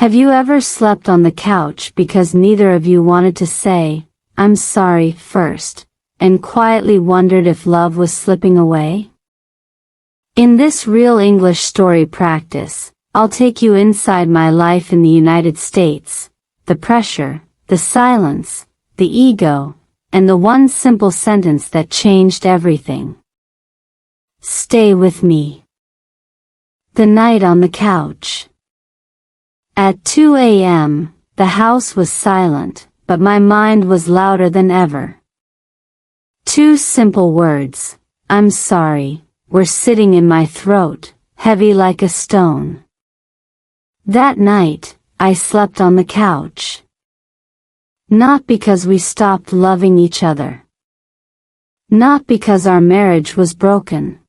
Have you ever slept on the couch because neither of you wanted to say, "I'm sorry," first, and quietly wondered if love was slipping away? In this real English story practice, I'll take you inside my life in the United States, the pressure, the silence, the ego, and the one simple sentence that changed everything. Stay with me. The night on the couch. At 2 a.m., the house was silent, but my mind was louder than ever. Two simple words, "I'm sorry," were sitting in my throat, heavy like a stone. That night, I slept on the couch. Not because we stopped loving each other. Not because our marriage was broken.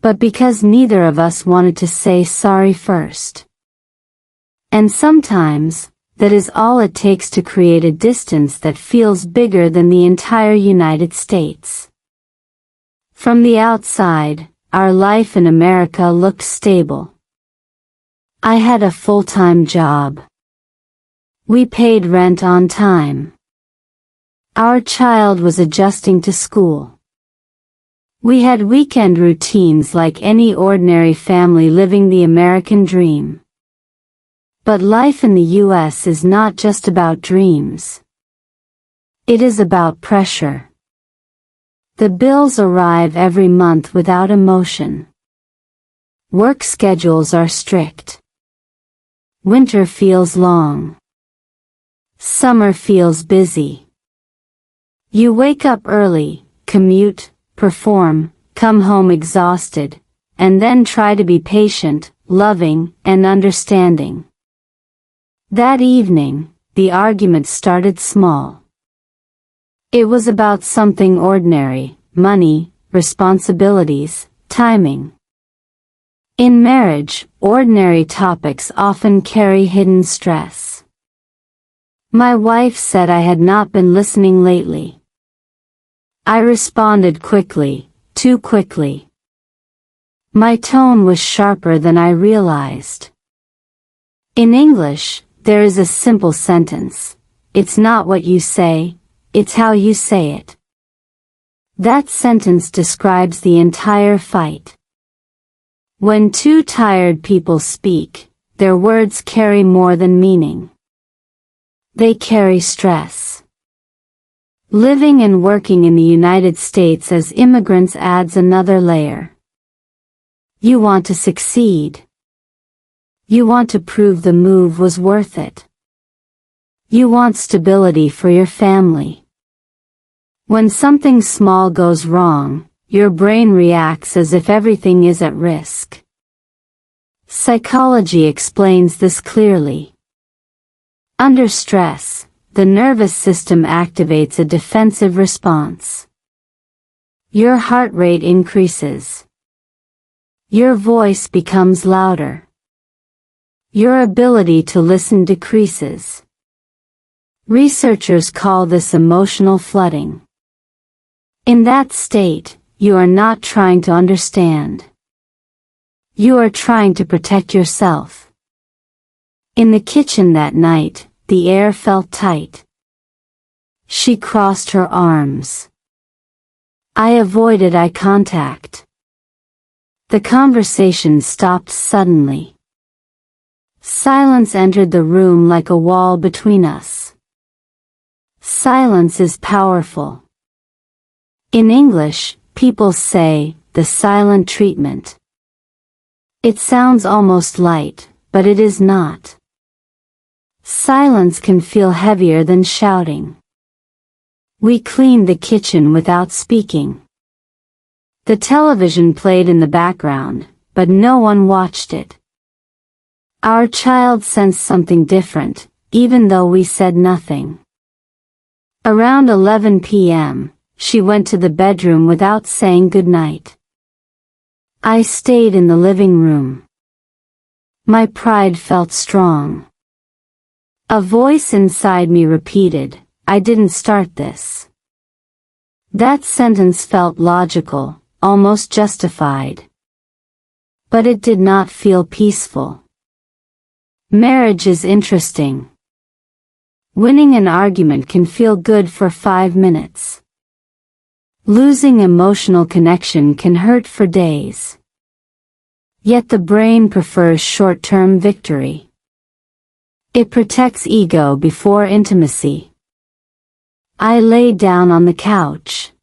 But because neither of us wanted to say sorry first. And sometimes, that is all it takes to create a distance that feels bigger than the entire United States. From the outside, our life in America looked stable. I had a full-time job. We paid rent on time. Our child was adjusting to school. We had weekend routines like any ordinary family living the American dream. But life in the US is not just about dreams. It is about pressure. The bills arrive every month without emotion. Work schedules are strict. Winter feels long. Summer feels busy. You wake up early, commute, perform, come home exhausted, and then try to be patient, loving, and understanding. That evening, the argument started small. It was about something ordinary: money, responsibilities, timing. In marriage, ordinary topics often carry hidden stress. My wife said I had not been listening lately. I responded quickly, too quickly. My tone was sharper than I realized. In English, there is a simple sentence: it's not what you say, it's how you say it. That sentence describes the entire fight. When two tired people speak, their words carry more than meaning. They carry stress. Living and working in the United States as immigrants adds another layer. You want to succeed. You want to prove the move was worth it. You want stability for your family. When something small goes wrong, your brain reacts as if everything is at risk. Psychology explains this clearly. Under stress, the nervous system activates a defensive response. Your heart rate increases. Your voice becomes louder. Your ability to listen decreases. Researchers call this emotional flooding. In that state, you are not trying to understand. You are trying to protect yourself. In the kitchen that night, the air felt tight. She crossed her arms. I avoided eye contact. The conversation stopped suddenly. Silence entered the room like a wall between us. Silence is powerful. In English, people say, the silent treatment. It sounds almost light, but it is not. Silence can feel heavier than shouting. We cleaned the kitchen without speaking. The television played in the background, but no one watched it. Our child sensed something different, even though we said nothing. Around 11 p.m., she went to the bedroom without saying goodnight. I stayed in the living room. My pride felt strong. A voice inside me repeated, "I didn't start this." That sentence felt logical, almost justified. But it did not feel peaceful. Marriage is interesting. Winning an argument can feel good for 5 minutes. Losing emotional connection can hurt for days. Yet the brain prefers short-term victory. It protects ego before intimacy. I lay down on the couch.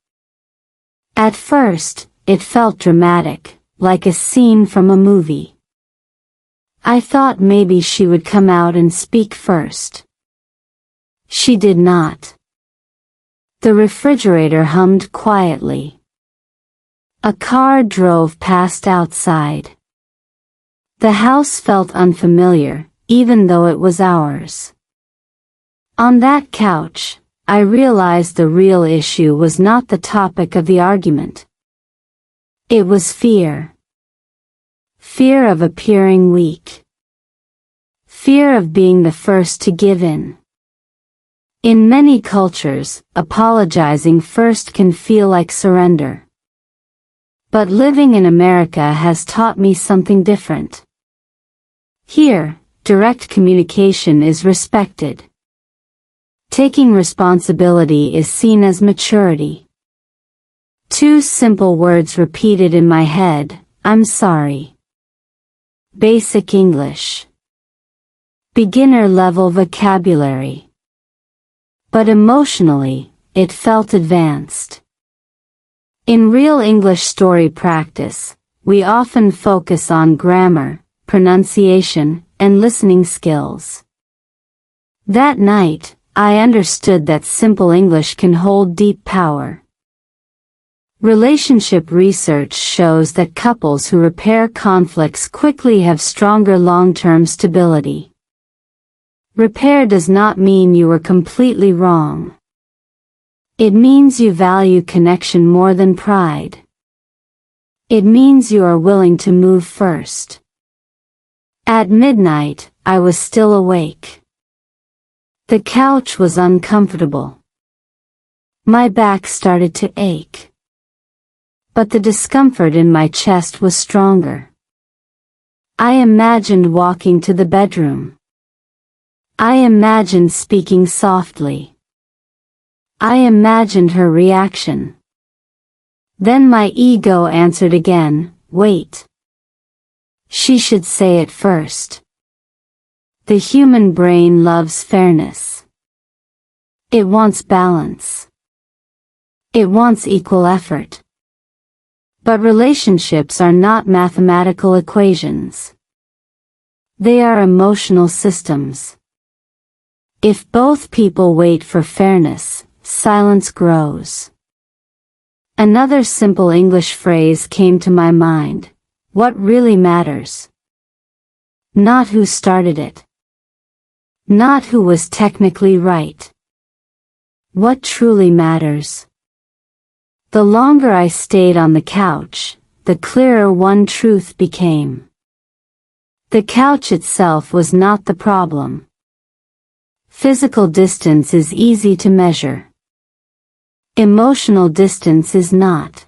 At first, it felt dramatic, like a scene from a movie. I thought maybe she would come out and speak first. She did not. The refrigerator hummed quietly. A car drove past outside. The house felt unfamiliar, even though it was ours. On that couch, I realized the real issue was not the topic of the argument. It was fear. Fear of appearing weak. Fear of being the first to give in. In many cultures, apologizing first can feel like surrender. But living in America has taught me something different. Here, direct communication is respected. Taking responsibility is seen as maturity. 2 simple words repeated in my head: I'm sorry. Basic English. Beginner level vocabulary. But emotionally, it felt advanced. In real English story practice, we often focus on grammar, pronunciation, and listening skills. That night, I understood that simple English can hold deep power. Relationship research shows that couples who repair conflicts quickly have stronger long-term stability. Repair does not mean you were completely wrong. It means you value connection more than pride. It means you are willing to move first. At midnight, I was still awake. The couch was uncomfortable. My back started to ache. But the discomfort in my chest was stronger. I imagined walking to the bedroom. I imagined speaking softly. I imagined her reaction. Then my ego answered again, wait. She should say it first. The human brain loves fairness. It wants balance. It wants equal effort. But relationships are not mathematical equations. They are emotional systems. If both people wait for fairness, silence grows. Another simple English phrase came to my mind: what really matters? Not who started it. Not who was technically right. What truly matters? The longer I stayed on the couch, the clearer one truth became. The couch itself was not the problem. Physical distance is easy to measure. Emotional distance is not.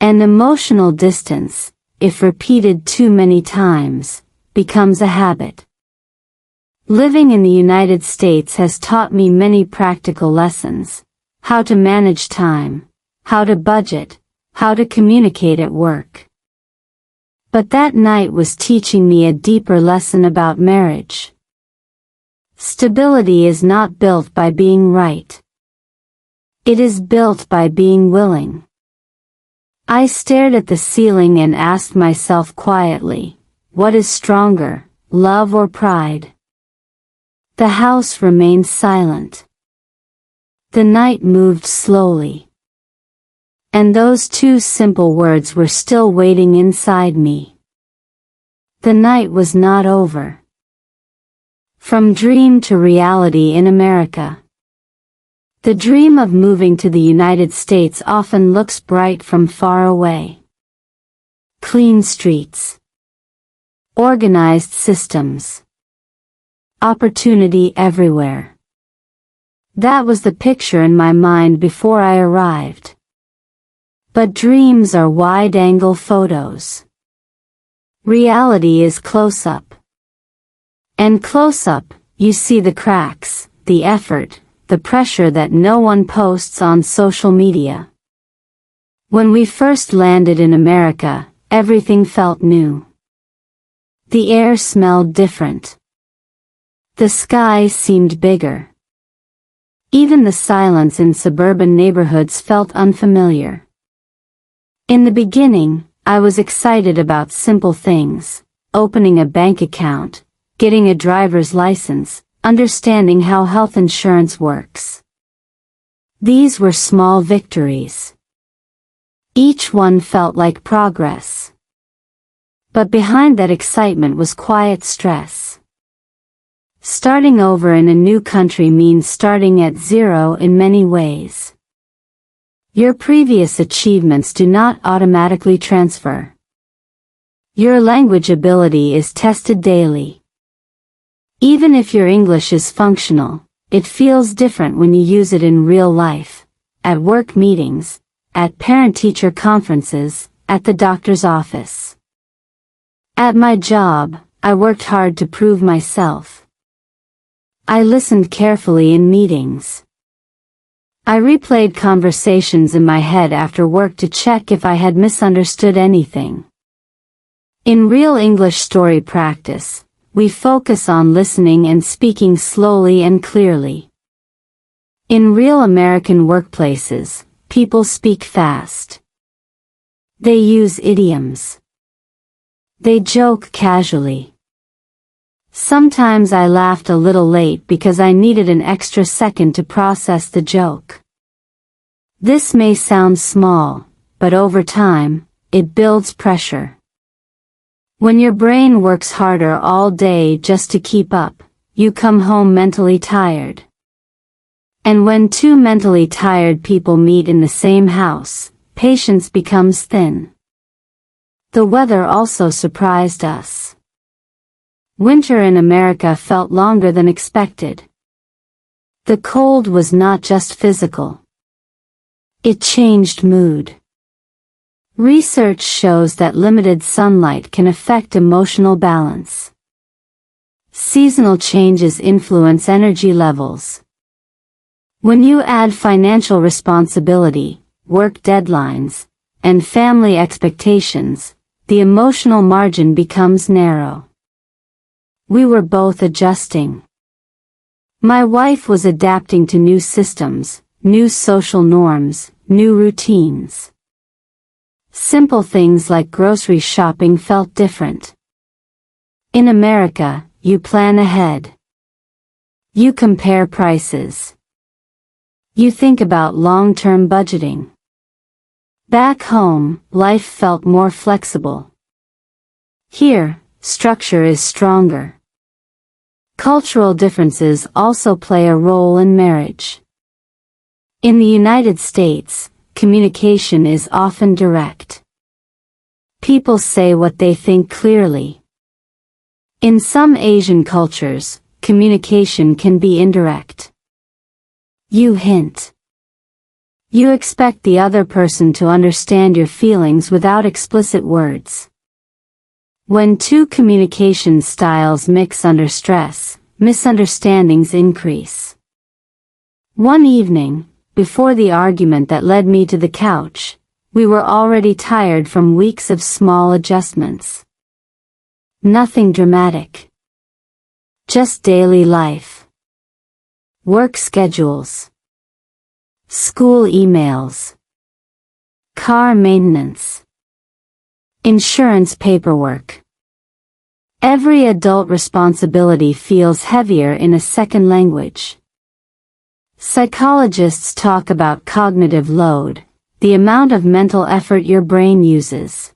And emotional distance, if repeated too many times, becomes a habit. Living in the United States has taught me many practical lessons: how to manage time, how to budget, how to communicate at work. But that night was teaching me a deeper lesson about marriage. Stability is not built by being right. It is built by being willing. I stared at the ceiling and asked myself quietly, what is stronger, love or pride? The house remained silent. The night moved slowly. And those 2 simple words were still waiting inside me. The night was not over. From dream to reality in America. The dream of moving to the United States often looks bright from far away. Clean streets. Organized systems. Opportunity everywhere. That was the picture in my mind before I arrived. But dreams are wide-angle photos. Reality is close-up. And close up, you see the cracks, the effort, the pressure that no one posts on social media. When we first landed in America, everything felt new. The air smelled different. The sky seemed bigger. Even the silence in suburban neighborhoods felt unfamiliar. In the beginning, I was excited about simple things: opening a bank account, getting a driver's license, understanding how health insurance works. These were small victories. Each one felt like progress. But behind that excitement was quiet stress. Starting over in a new country means starting at zero in many ways. Your previous achievements do not automatically transfer. Your language ability is tested daily. Even if your English is functional, it feels different when you use it in real life, at work meetings, at parent-teacher conferences, at the doctor's office. At my job, I worked hard to prove myself. I listened carefully in meetings. I replayed conversations in my head after work to check if I had misunderstood anything. In real English story practice, we focus on listening and speaking slowly and clearly. In real American workplaces, people speak fast. They use idioms. They joke casually. Sometimes I laughed a little late because I needed an extra second to process the joke. This may sound small, but over time, it builds pressure. When your brain works harder all day just to keep up, you come home mentally tired. And when two mentally tired people meet in the same house, patience becomes thin. The weather also surprised us. Winter in America felt longer than expected. The cold was not just physical. It changed mood. Research shows that limited sunlight can affect emotional balance. Seasonal changes influence energy levels. When you add financial responsibility, work deadlines, and family expectations, the emotional margin becomes narrow. We were both adjusting. My wife was adapting to new systems, new social norms, new routines. Simple things like grocery shopping felt different. In America, you plan ahead. You compare prices. You think about long-term budgeting. Back home, life felt more flexible. Here, structure is stronger. Cultural differences also play a role in marriage. In the United States, communication is often direct. People say what they think clearly. In some Asian cultures, communication can be indirect. You hint. You expect the other person to understand your feelings without explicit words. When two communication styles mix under stress, misunderstandings increase. One evening, before the argument that led me to the couch, we were already tired from weeks of small adjustments. Nothing dramatic. Just daily life. Work schedules. School emails. Car maintenance. Insurance paperwork. Every adult responsibility feels heavier in a second language. Psychologists talk about cognitive load, the amount of mental effort your brain uses.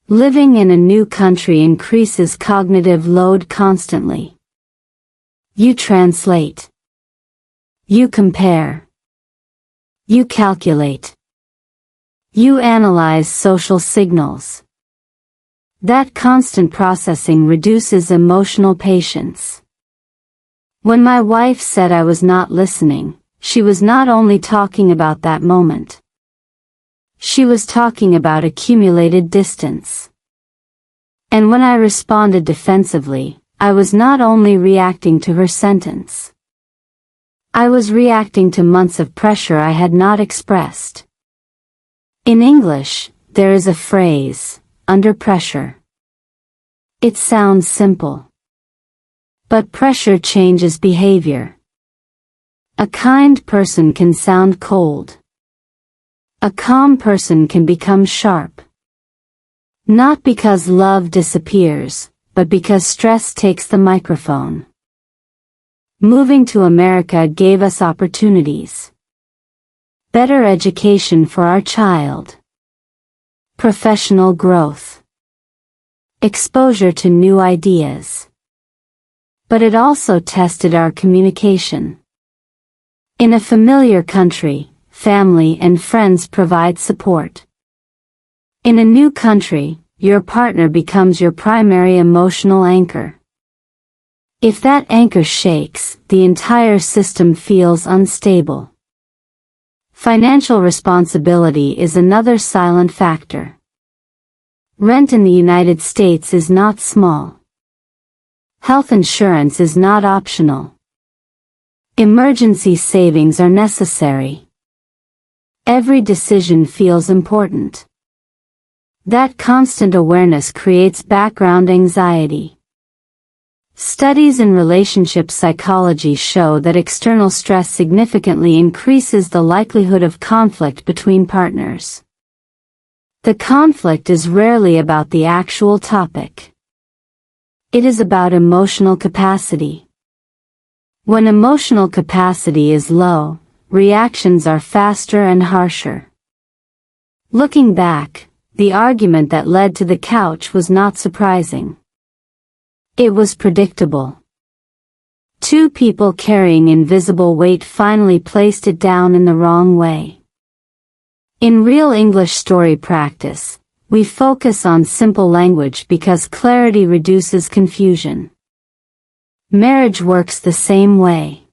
Living in a new country increases cognitive load constantly. You translate. You compare. You calculate. You analyze social signals. That constant processing reduces emotional patience. When my wife said I was not listening, she was not only talking about that moment. She was talking about accumulated distance. And when I responded defensively, I was not only reacting to her sentence. I was reacting to months of pressure I had not expressed. In English, there is a phrase, under pressure. It sounds simple. But pressure changes behavior. A kind person can sound cold. A calm person can become sharp. Not because love disappears, but because stress takes the microphone. Moving to America gave us opportunities. Better education for our child. Professional growth. Exposure to new ideas. But it also tested our communication. In a familiar country, family and friends provide support. In a new country, your partner becomes your primary emotional anchor. If that anchor shakes, the entire system feels unstable. Financial responsibility is another silent factor. Rent in the United States is not small. Health insurance is not optional. Emergency savings are necessary. Every decision feels important. That constant awareness creates background anxiety. Studies in relationship psychology show that external stress significantly increases the likelihood of conflict between partners. The conflict is rarely about the actual topic. It is about emotional capacity. When emotional capacity is low, reactions are faster and harsher. Looking back, the argument that led to the couch was not surprising. It was predictable. Two people carrying invisible weight finally placed it down in the wrong way. In real English story practice, we focus on simple language because clarity reduces confusion. Marriage works the same way.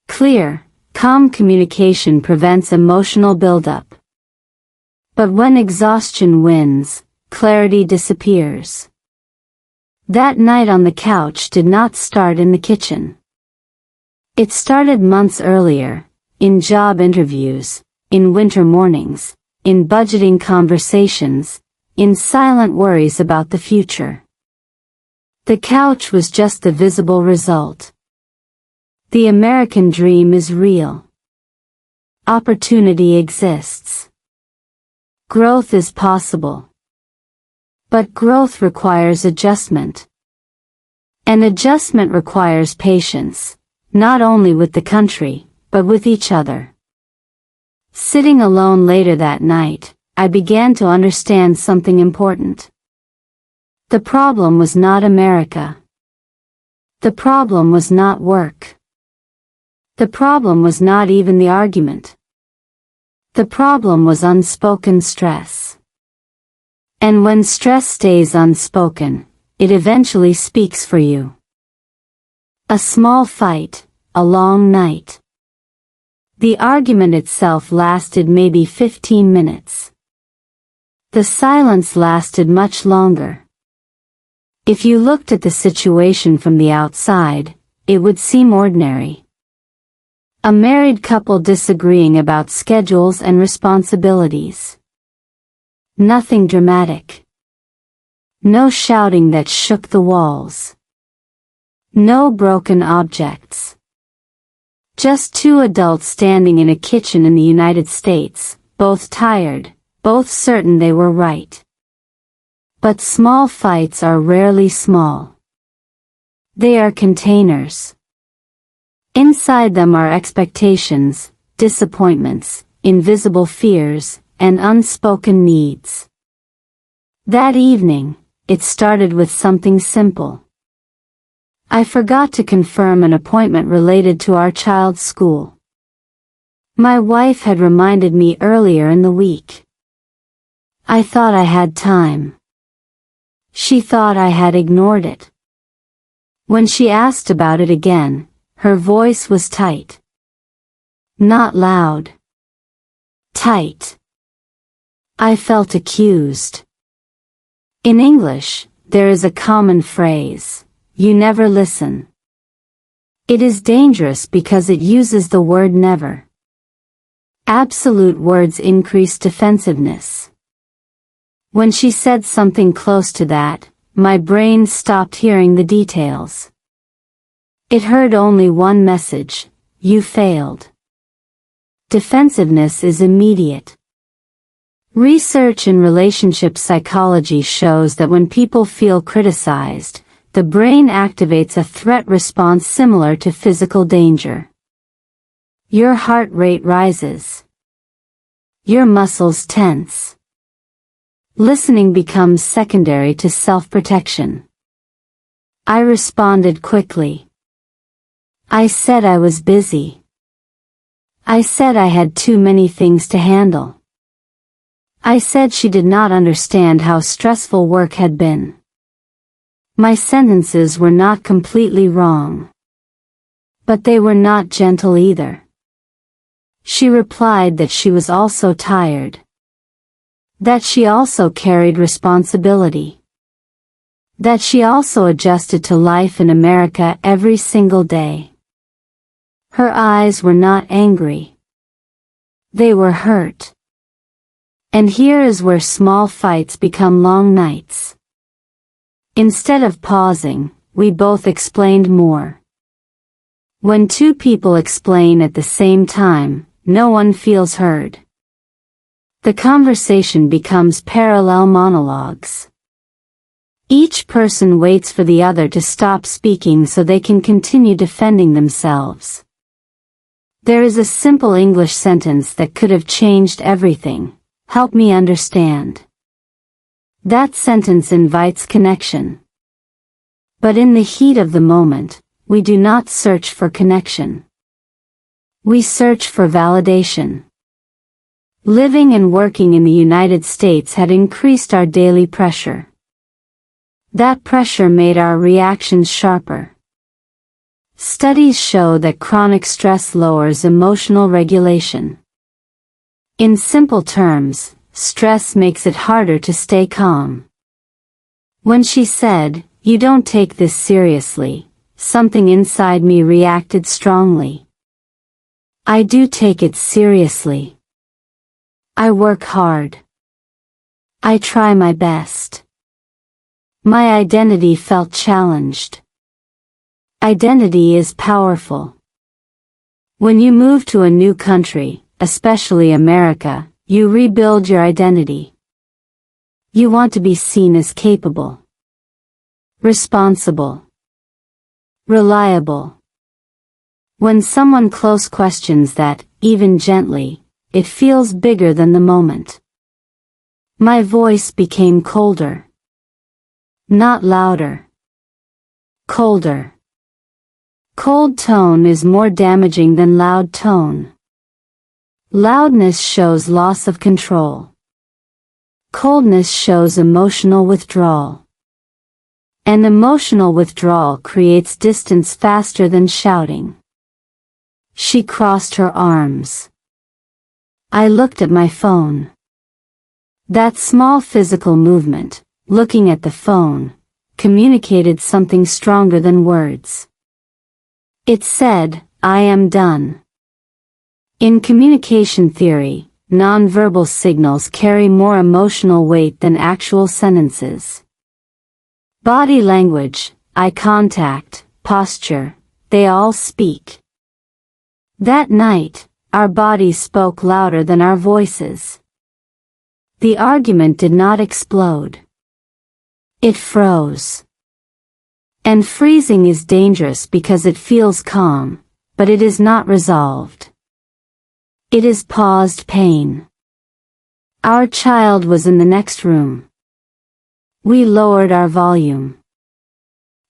Clear, calm communication prevents emotional buildup. But when exhaustion wins, clarity disappears. That night on the couch did not start in the kitchen. It started months earlier, in job interviews, in winter mornings, in budgeting conversations, in silent worries about the future. The couch was just the visible result. The American dream is real. Opportunity exists. Growth is possible. But growth requires adjustment. And adjustment requires patience, not only with the country, but with each other. Sitting alone later that night, I began to understand something important. The problem was not America. The problem was not work. The problem was not even the argument. The problem was unspoken stress. And when stress stays unspoken, it eventually speaks for you. A small fight, a long night. The argument itself lasted maybe 15 minutes. The silence lasted much longer. If you looked at the situation from the outside, it would seem ordinary. A married couple disagreeing about schedules and responsibilities. Nothing dramatic. No shouting that shook the walls. No broken objects. Just two adults standing in a kitchen in the United States, both tired, both certain they were right. But small fights are rarely small. They are containers. Inside them are expectations, disappointments, invisible fears, and unspoken needs. That evening, it started with something simple. I forgot to confirm an appointment related to our child's school. My wife had reminded me earlier in the week. I thought I had time. She thought I had ignored it. When she asked about it again, her voice was tight. Not loud. Tight. I felt accused. In English, there is a common phrase, you never listen. It is dangerous because it uses the word never. Absolute words increase defensiveness. When she said something close to that, my brain stopped hearing the details. It heard only one message: you failed. Defensiveness is immediate. Research in relationship psychology shows that when people feel criticized, the brain activates a threat response similar to physical danger. Your heart rate rises. Your muscles tense. Listening becomes secondary to self-protection. I responded quickly. I said I was busy. I said I had too many things to handle. I said she did not understand how stressful work had been. My sentences were not completely wrong. But they were not gentle either. She replied that she was also tired. That she also carried responsibility. That she also adjusted to life in America every single day. Her eyes were not angry. They were hurt. And here is where small fights become long nights. Instead of pausing, we both explained more. When two people explain at the same time, no one feels heard. The conversation becomes parallel monologues. Each person waits for the other to stop speaking so they can continue defending themselves. There is a simple English sentence that could have changed everything: help me understand. That sentence invites connection. But in the heat of the moment, we do not search for connection. We search for validation. Living and working in the United States had increased our daily pressure. That pressure made our reactions sharper. Studies show that chronic stress lowers emotional regulation. In simple terms, stress makes it harder to stay calm. When she said, "You don't take this seriously," something inside me reacted strongly. I do take it seriously. I work hard. I try my best. My identity felt challenged. Identity is powerful. When you move to a new country, especially America, you rebuild your identity. You want to be seen as capable, responsible, reliable. When someone close questions that, even gently, it feels bigger than the moment. My voice became colder. Not louder. Colder. Cold tone is more damaging than loud tone. Loudness shows loss of control. Coldness shows emotional withdrawal. And emotional withdrawal creates distance faster than shouting. She crossed her arms. I looked at my phone. That small physical movement, looking at the phone, communicated something stronger than words. It said, "I am done." In communication theory, nonverbal signals carry more emotional weight than actual sentences. Body language, eye contact, posture, they all speak. That night, our bodies spoke louder than our voices. The argument did not explode. It froze. And freezing is dangerous because it feels calm, but it is not resolved. It is paused pain. Our child was in the next room. We lowered our volume.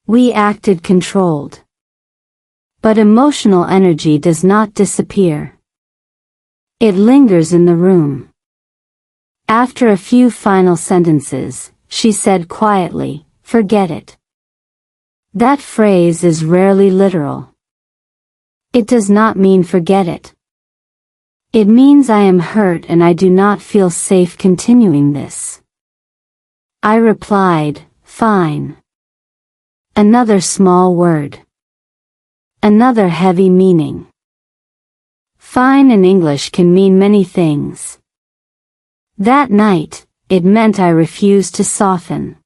We acted controlled. But emotional energy does not disappear. It lingers in the room. After a few final sentences, she said quietly, "Forget it." That phrase is rarely literal. It does not mean forget it. It means I am hurt and I do not feel safe continuing this. I replied, "Fine. Another small word. Another heavy meaning. Fine in English can mean many things. That night, it meant I refused to soften.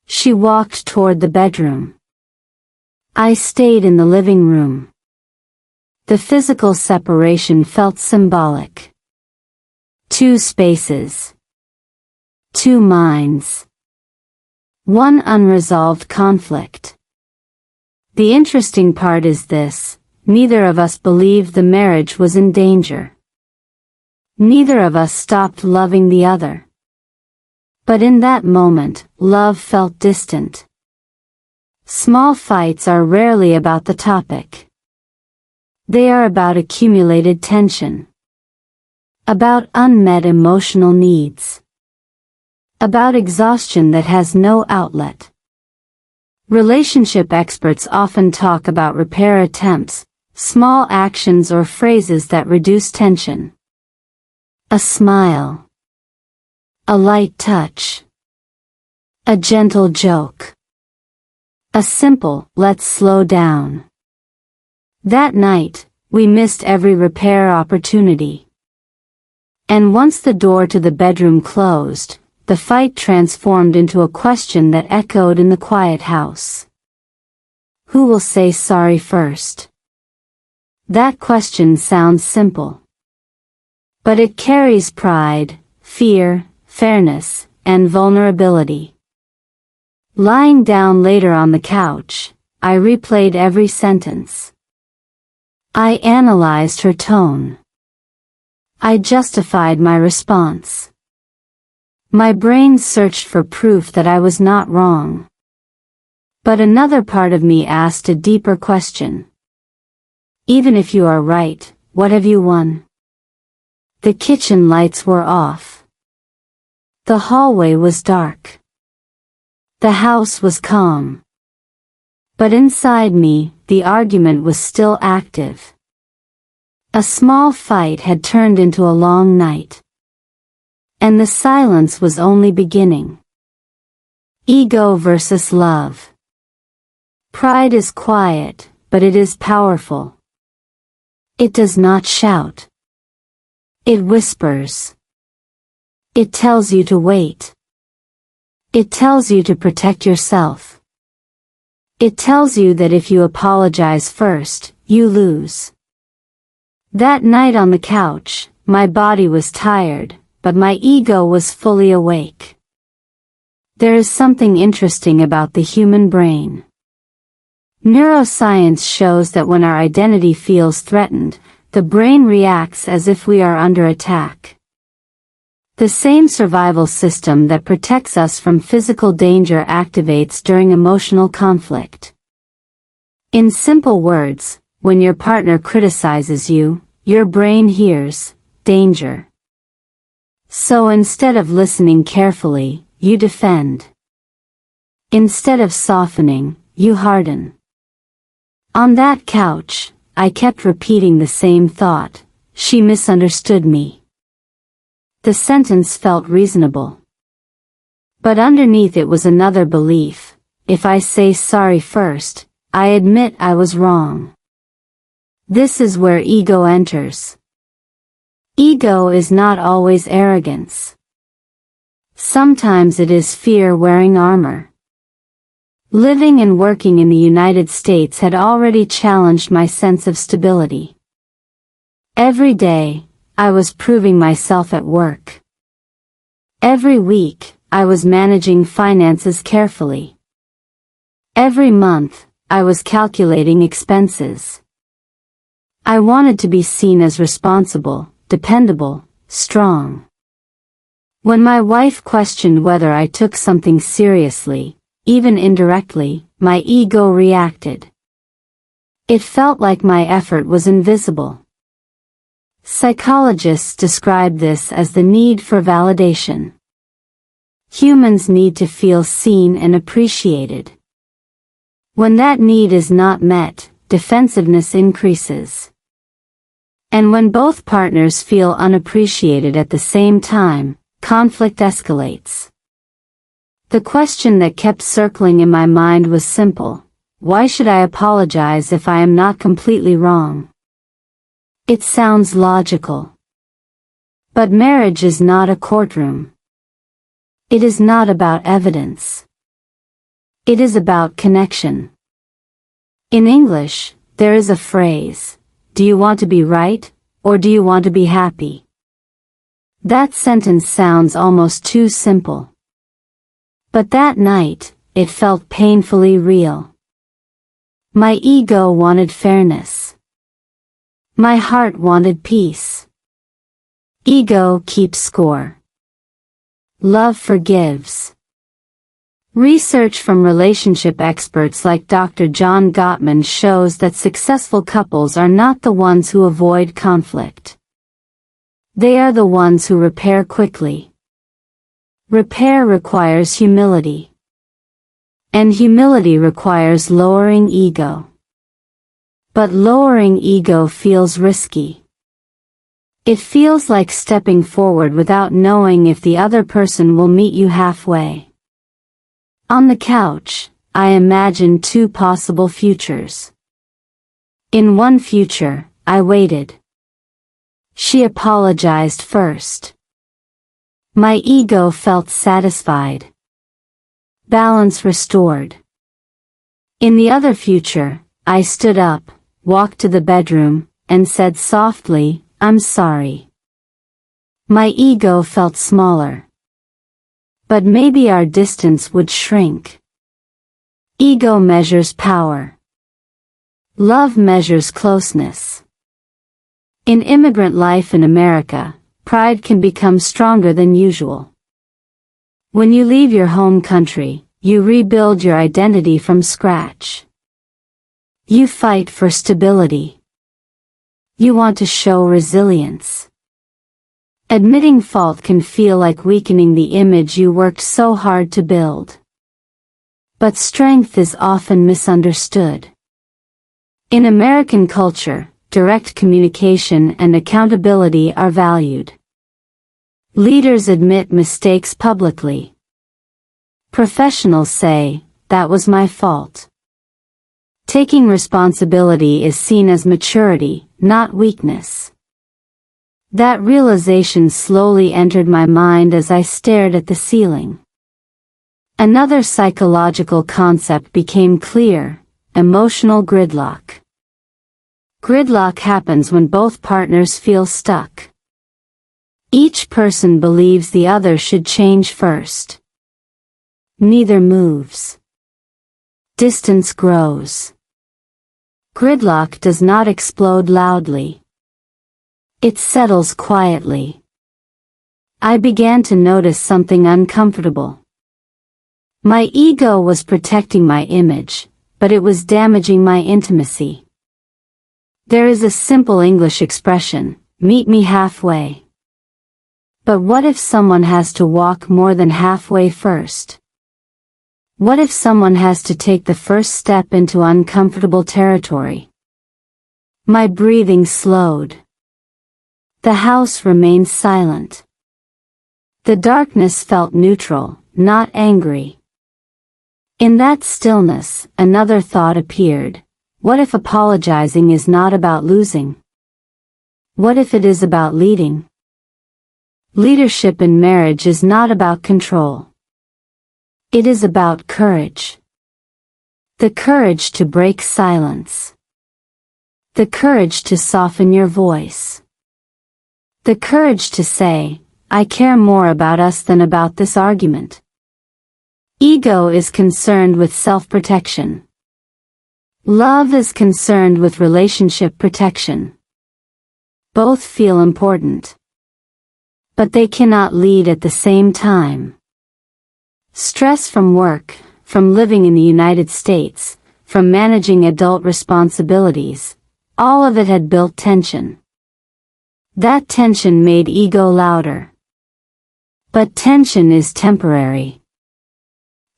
She walked toward the bedroom. I stayed in the living room. The physical separation felt symbolic. Two spaces. Two minds. One unresolved conflict. The interesting part is this: neither of us believed the marriage was in danger. Neither of us stopped loving the other. But in that moment, love felt distant. Small fights are rarely about the topic. They are about accumulated tension. About unmet emotional needs. About exhaustion that has no outlet. Relationship experts often talk about repair attempts, small actions or phrases that reduce tension. A smile. A light touch. A gentle joke. A simple, "let's slow down." That night, we missed every repair opportunity. And once the door to the bedroom closed, the fight transformed into a question that echoed in the quiet house. Who will say sorry first? That question sounds simple. But it carries pride, fear, fairness, and vulnerability. Lying down later on the couch, I replayed every sentence. I analyzed her tone. I justified my response. My brain searched for proof that I was not wrong. But another part of me asked a deeper question. Even if you are right, what have you won? The kitchen lights were off. The hallway was dark. The house was calm. But inside me, the argument was still active. A small fight had turned into a long night. And the silence was only beginning. Ego versus love. Pride is quiet, but it is powerful. It does not shout. It whispers. It tells you to wait. It tells you to protect yourself. It tells you that if you apologize first, you lose. That night on the couch, my body was tired, but my ego was fully awake. There is something interesting about the human brain. Neuroscience shows that when our identity feels threatened, the brain reacts as if we are under attack. The same survival system that protects us from physical danger activates during emotional conflict. In simple words, when your partner criticizes you, your brain hears danger. So instead of listening carefully, you defend. Instead of softening, you harden. On that couch, I kept repeating the same thought: she misunderstood me. The sentence felt reasonable. But underneath it was another belief: if I say sorry first, I admit I was wrong. This is where ego enters. Ego is not always arrogance. Sometimes it is fear wearing armor. Living and working in the United States had already challenged my sense of stability. Every day, I was proving myself at work. Every week, I was managing finances carefully. Every month, I was calculating expenses. I wanted to be seen as responsible, dependable, strong. When my wife questioned whether I took something seriously, even indirectly, my ego reacted. It felt like my effort was invisible. Psychologists describe this as the need for validation. Humans need to feel seen and appreciated. When that need is not met, defensiveness increases. And when both partners feel unappreciated at the same time, conflict escalates. The question that kept circling in my mind was simple. Why should I apologize if I am not completely wrong? It sounds logical. But marriage is not a courtroom. It is not about evidence. It is about connection. In English, there is a phrase, do you want to be right, or do you want to be happy? That sentence sounds almost too simple. But that night, it felt painfully real. My ego wanted fairness. My heart wanted peace. Ego keeps score. Love forgives. Research from relationship experts like Dr. John Gottman shows that successful couples are not the ones who avoid conflict. They are the ones who repair quickly. Repair requires humility. And humility requires lowering ego. But lowering ego feels risky. It feels like stepping forward without knowing if the other person will meet you halfway. On the couch, I imagined two possible futures. In one future, I waited. She apologized first. My ego felt satisfied. Balance restored. In the other future, I stood up, walked to the bedroom, and said softly, I'm sorry. My ego felt smaller. But maybe our distance would shrink. Ego measures power. Love measures closeness. In immigrant life in America, pride can become stronger than usual. When you leave your home country, you rebuild your identity from scratch. You fight for stability. You want to show resilience. Admitting fault can feel like weakening the image you worked so hard to build. But strength is often misunderstood. In American culture, direct communication and accountability are valued. Leaders admit mistakes publicly. Professionals say, that was my fault. Taking responsibility is seen as maturity, not weakness. That realization slowly entered my mind as I stared at the ceiling. Another psychological concept became clear: emotional gridlock. Gridlock happens when both partners feel stuck. Each person believes the other should change first. Neither moves. Distance grows. Gridlock does not explode loudly. It settles quietly. I began to notice something uncomfortable. My ego was protecting my image, but it was damaging my intimacy. There is a simple English expression, meet me halfway. But what if someone has to walk more than halfway first? What if someone has to take the first step into uncomfortable territory? My breathing slowed. The house remained silent. The darkness felt neutral, not angry. In that stillness, another thought appeared. What if apologizing is not about losing? What if it is about leading? Leadership in marriage is not about control. It is about courage. The courage to break silence. The courage to soften your voice. The courage to say, I care more about us than about this argument. Ego is concerned with self-protection. Love is concerned with relationship protection. Both feel important. But they cannot lead at the same time. Stress from work, from living in the United States, from managing adult responsibilities, all of it had built tension. That tension made ego louder. But tension is temporary.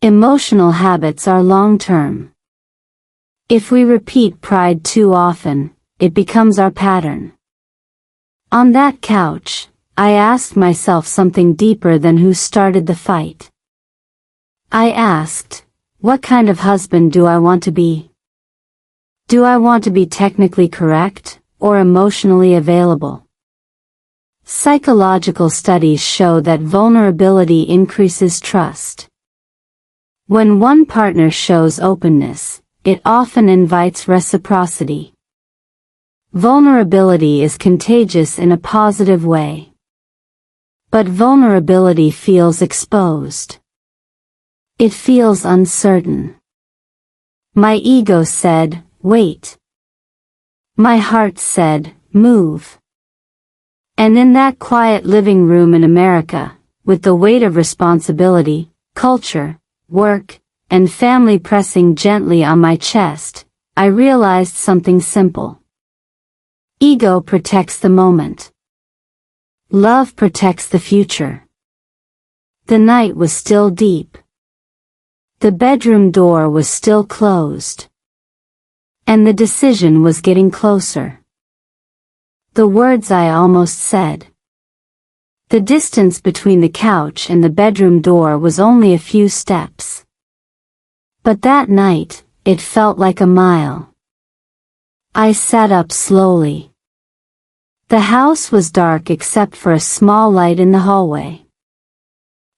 Emotional habits are long-term. If we repeat pride too often, it becomes our pattern. On that couch, I asked myself something deeper than who started the fight. I asked, what kind of husband do I want to be? Do I want to be technically correct, or emotionally available? Psychological studies show that vulnerability increases trust. When one partner shows openness, it often invites reciprocity. Vulnerability is contagious in a positive way. But vulnerability feels exposed. It feels uncertain. My ego said, wait. My heart said, move. And in that quiet living room in America, with the weight of responsibility, culture, work, and family pressing gently on my chest, I realized something simple. Ego protects the moment. Love protects the future. The night was still deep. The bedroom door was still closed. And the decision was getting closer. The words I almost said. The distance between the couch and the bedroom door was only a few steps. But that night, it felt like a mile. I sat up slowly. The house was dark except for a small light in the hallway.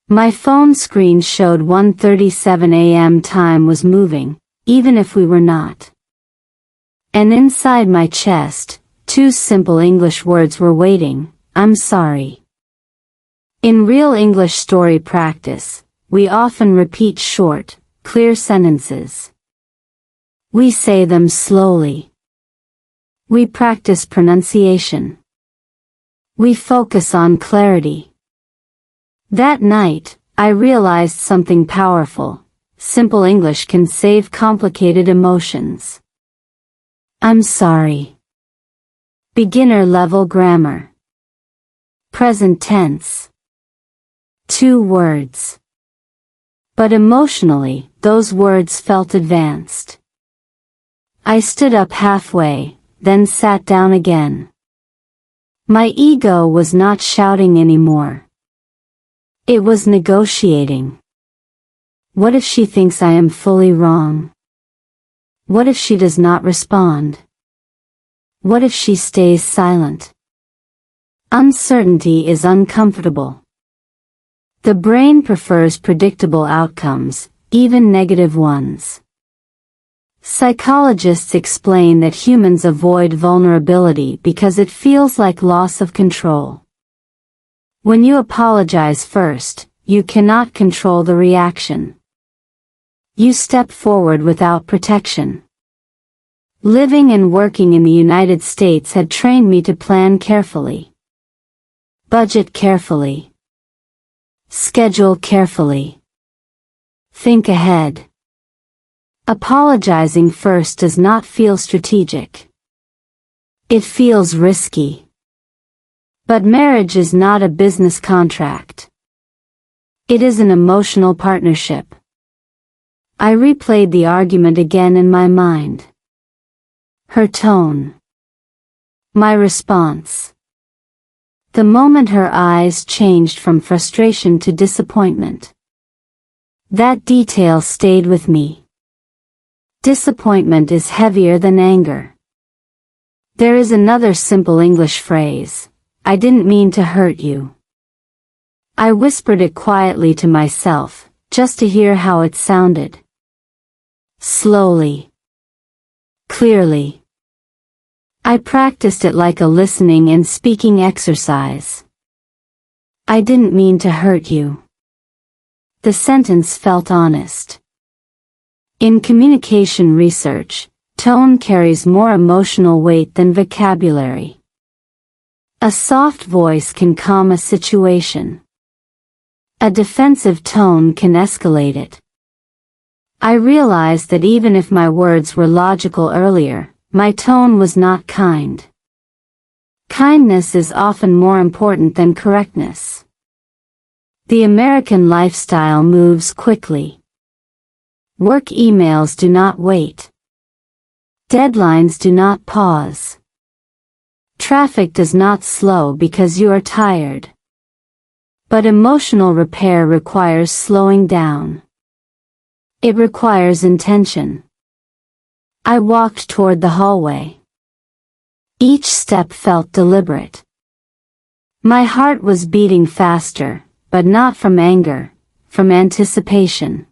My phone screen showed 1:37 a.m. Time was moving, even if we were not. And inside my chest, two simple English words were waiting, I'm sorry. In real English story practice, we often repeat short, clear sentences. We say them slowly. We practice pronunciation. We focus on clarity. That night, I realized something powerful. Simple English can save complicated emotions. I'm sorry. Beginner level grammar. Present tense. 2 words. But emotionally, those words felt advanced. I stood up halfway, then sat down again. My ego was not shouting anymore. It was negotiating. What if she thinks I am fully wrong? What if she does not respond? What if she stays silent? Uncertainty is uncomfortable. The brain prefers predictable outcomes, even negative ones. Psychologists explain that humans avoid vulnerability because it feels like loss of control. When you apologize first, you cannot control the reaction. You step forward without protection. Living and working in the United States had trained me to plan carefully. Budget carefully. Schedule carefully. Think ahead. Apologizing first does not feel strategic. It feels risky. But marriage is not a business contract. It is an emotional partnership. I replayed the argument again in my mind. Her tone. My response. The moment her eyes changed from frustration to disappointment. That detail stayed with me. Disappointment is heavier than anger. There is another simple English phrase. I didn't mean to hurt you. I whispered it quietly to myself, just to hear how it sounded. Slowly. Clearly. I practiced it like a listening and speaking exercise. I didn't mean to hurt you. The sentence felt honest. In communication research, tone carries more emotional weight than vocabulary. A soft voice can calm a situation. A defensive tone can escalate it. I realized that even if my words were logical earlier, my tone was not kind. Kindness is often more important than correctness. The American lifestyle moves quickly. Work emails do not wait. Deadlines do not pause. Traffic does not slow because you are tired. But emotional repair requires slowing down. It requires intention. I walked toward the hallway. Each step felt deliberate. My heart was beating faster, but not from anger, from anticipation.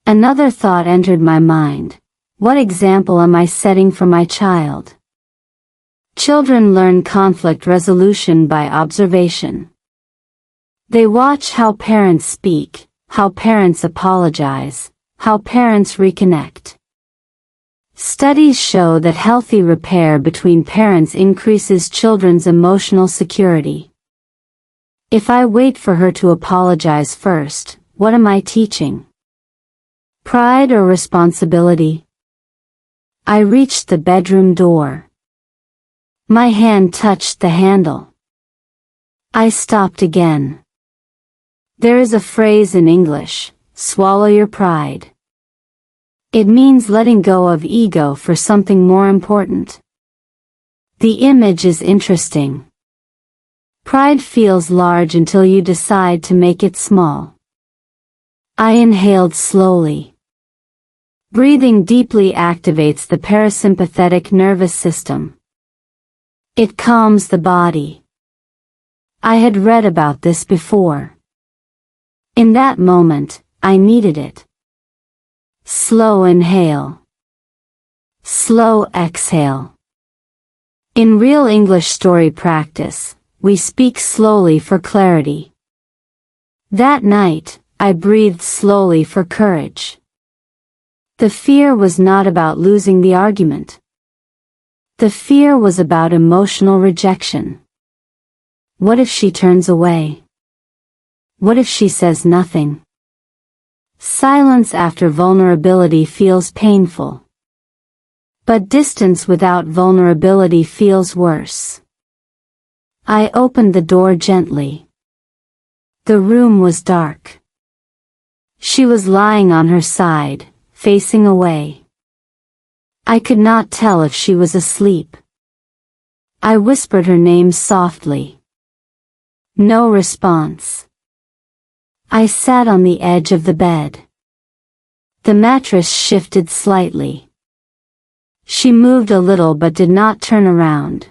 Another thought entered my mind. What example am I setting for my child? Children learn conflict resolution by observation. They watch how parents speak, how parents apologize, how parents reconnect. Studies show that healthy repair between parents increases children's emotional security. If I wait for her to apologize first, what am I teaching? Pride or responsibility? I reached the bedroom door. My hand touched the handle. I stopped again. There is a phrase in English, swallow your pride. It means letting go of ego for something more important. The image is interesting. Pride feels large until you decide to make it small. I inhaled slowly. Breathing deeply activates the parasympathetic nervous system. It calms the body. I had read about this before. In that moment, I needed it. Slow inhale. Slow exhale. In real English story practice, we speak slowly for clarity. That night, I breathed slowly for courage. The fear was not about losing the argument. The fear was about emotional rejection. What if she turns away? What if she says nothing? Silence after vulnerability feels painful. But distance without vulnerability feels worse. I opened the door gently. The room was dark. She was lying on her side, facing away. I could not tell if she was asleep. I whispered her name softly. No response. I sat on the edge of the bed. The mattress shifted slightly. She moved a little but did not turn around.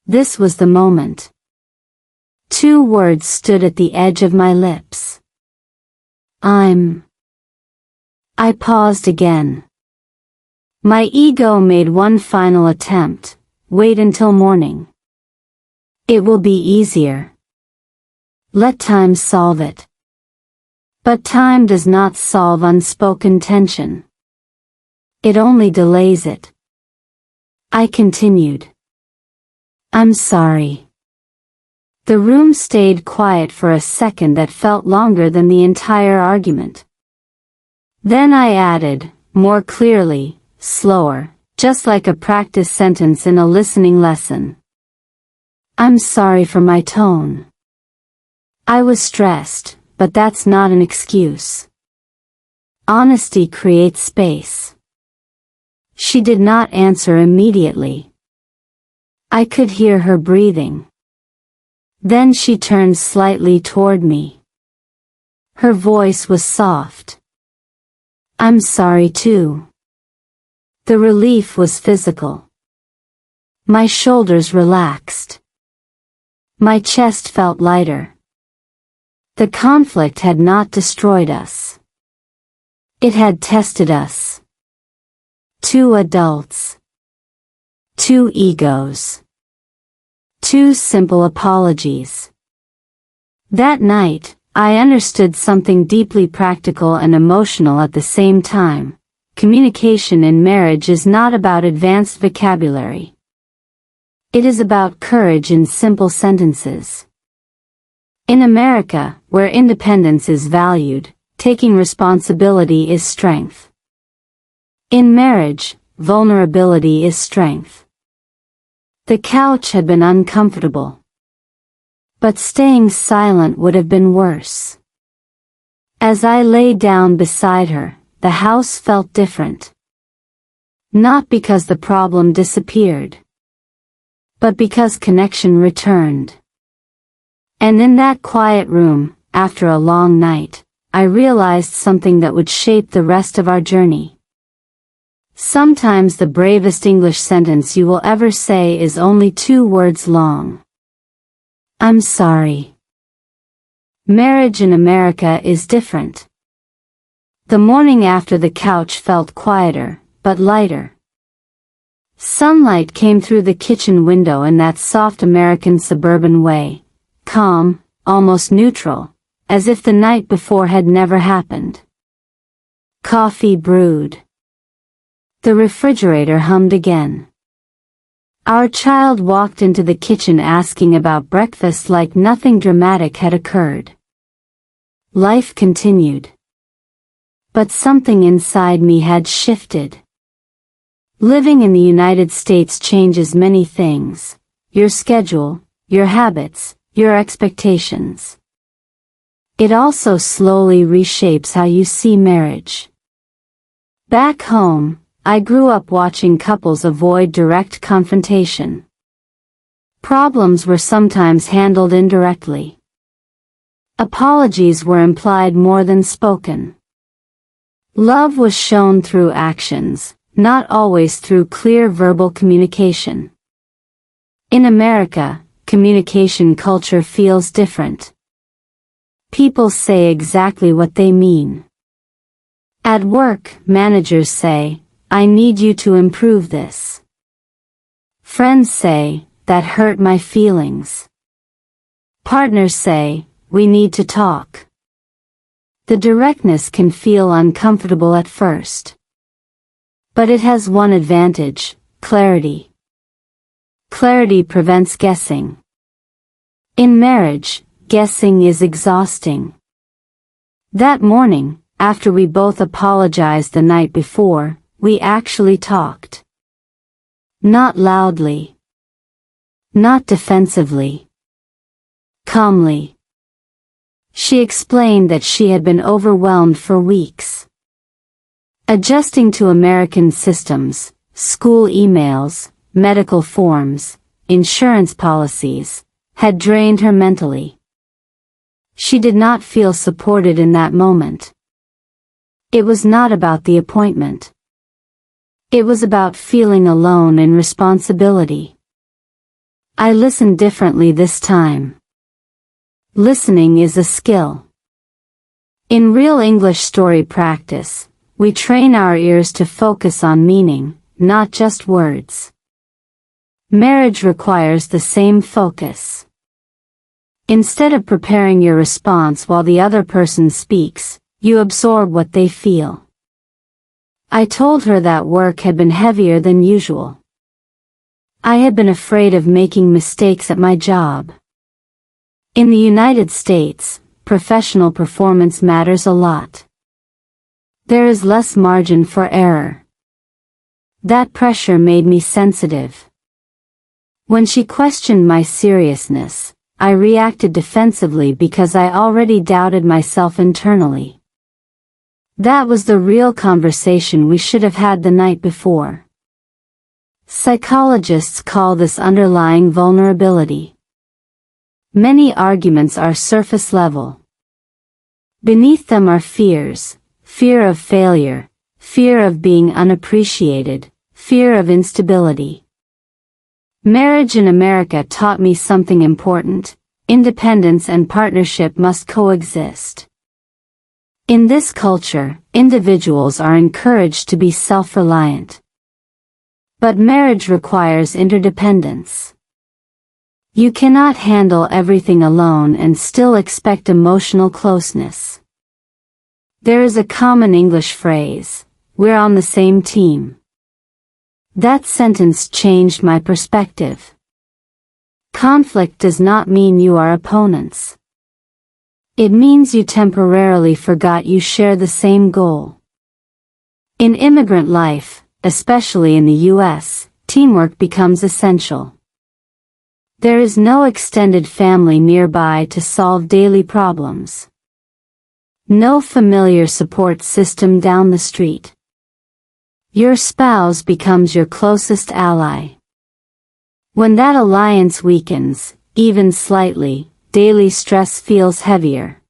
This was the moment. Two words stood at the edge of my lips. I paused again. My ego made one final attempt. Wait until morning. It will be easier. Let time solve it. But time does not solve unspoken tension. It only delays it. I continued. I'm sorry. The room stayed quiet for a second that felt longer than the entire argument. Then I added, more clearly, slower, just like a practice sentence in a listening lesson. I'm sorry for my tone. I was stressed, but that's not an excuse. Honesty creates space. She did not answer immediately. I could hear her breathing. Then she turned slightly toward me. Her voice was soft. I'm sorry too. The relief was physical. My shoulders relaxed. My chest felt lighter. The conflict had not destroyed us. It had tested us. Two adults. Two egos. Two simple apologies. That night, I understood something deeply practical and emotional at the same time. Communication in marriage is not about advanced vocabulary. It is about courage in simple sentences. In America, where independence is valued, taking responsibility is strength. In marriage, vulnerability is strength. The couch had been uncomfortable. But staying silent would have been worse. As I lay down beside her, the house felt different. Not because the problem disappeared, but because connection returned. And in that quiet room, after a long night, I realized something that would shape the rest of our journey. Sometimes the bravest English sentence you will ever say is only 2 words long. I'm sorry. Marriage in America is different. The morning after the couch felt quieter, but lighter. Sunlight came through the kitchen window in that soft American suburban way, calm, almost neutral, as if the night before had never happened. Coffee brewed. The refrigerator hummed again. Our child walked into the kitchen asking about breakfast like nothing dramatic had occurred. Life continued. But something inside me had shifted. Living in the United States changes many things: your schedule, your habits, your expectations. It also slowly reshapes how you see marriage. Back home, I grew up watching couples avoid direct confrontation. Problems were sometimes handled indirectly. Apologies were implied more than spoken. Love was shown through actions, not always through clear verbal communication. In America, communication culture feels different. People say exactly what they mean. At work, managers say, I need you to improve this. Friends say, that hurt my feelings. Partners say, we need to talk. The directness can feel uncomfortable at first. But it has one advantage: clarity. Clarity prevents guessing. In marriage, guessing is exhausting. That morning, after we both apologized the night before, we actually talked. Not loudly. Not defensively. Calmly. She explained that she had been overwhelmed for weeks. Adjusting to American systems, school emails, medical forms, insurance policies, had drained her mentally. She did not feel supported in that moment. It was not about the appointment. It was about feeling alone in responsibility. I listened differently this time. Listening is a skill. In real English story practice, we train our ears to focus on meaning, not just words. Marriage requires the same focus. Instead of preparing your response while the other person speaks, you absorb what they feel. I told her that work had been heavier than usual. I had been afraid of making mistakes at my job. In the United States, professional performance matters a lot. There is less margin for error. That pressure made me sensitive. When she questioned my seriousness, I reacted defensively because I already doubted myself internally. That was the real conversation we should have had the night before. Psychologists call this underlying vulnerability. Many arguments are surface level. Beneath them are fears: fear of failure, fear of being unappreciated, fear of instability. Marriage in America taught me something important: independence and partnership must coexist. In this culture, individuals are encouraged to be self-reliant. But marriage requires interdependence. You cannot handle everything alone and still expect emotional closeness. There is a common English phrase, "We're on the same team." That sentence changed my perspective. Conflict does not mean you are opponents. It means you temporarily forgot you share the same goal. In immigrant life, especially in the US, teamwork becomes essential. There is no extended family nearby to solve daily problems. No familiar support system down the street. Your spouse becomes your closest ally. When that alliance weakens, even slightly, daily stress feels heavier.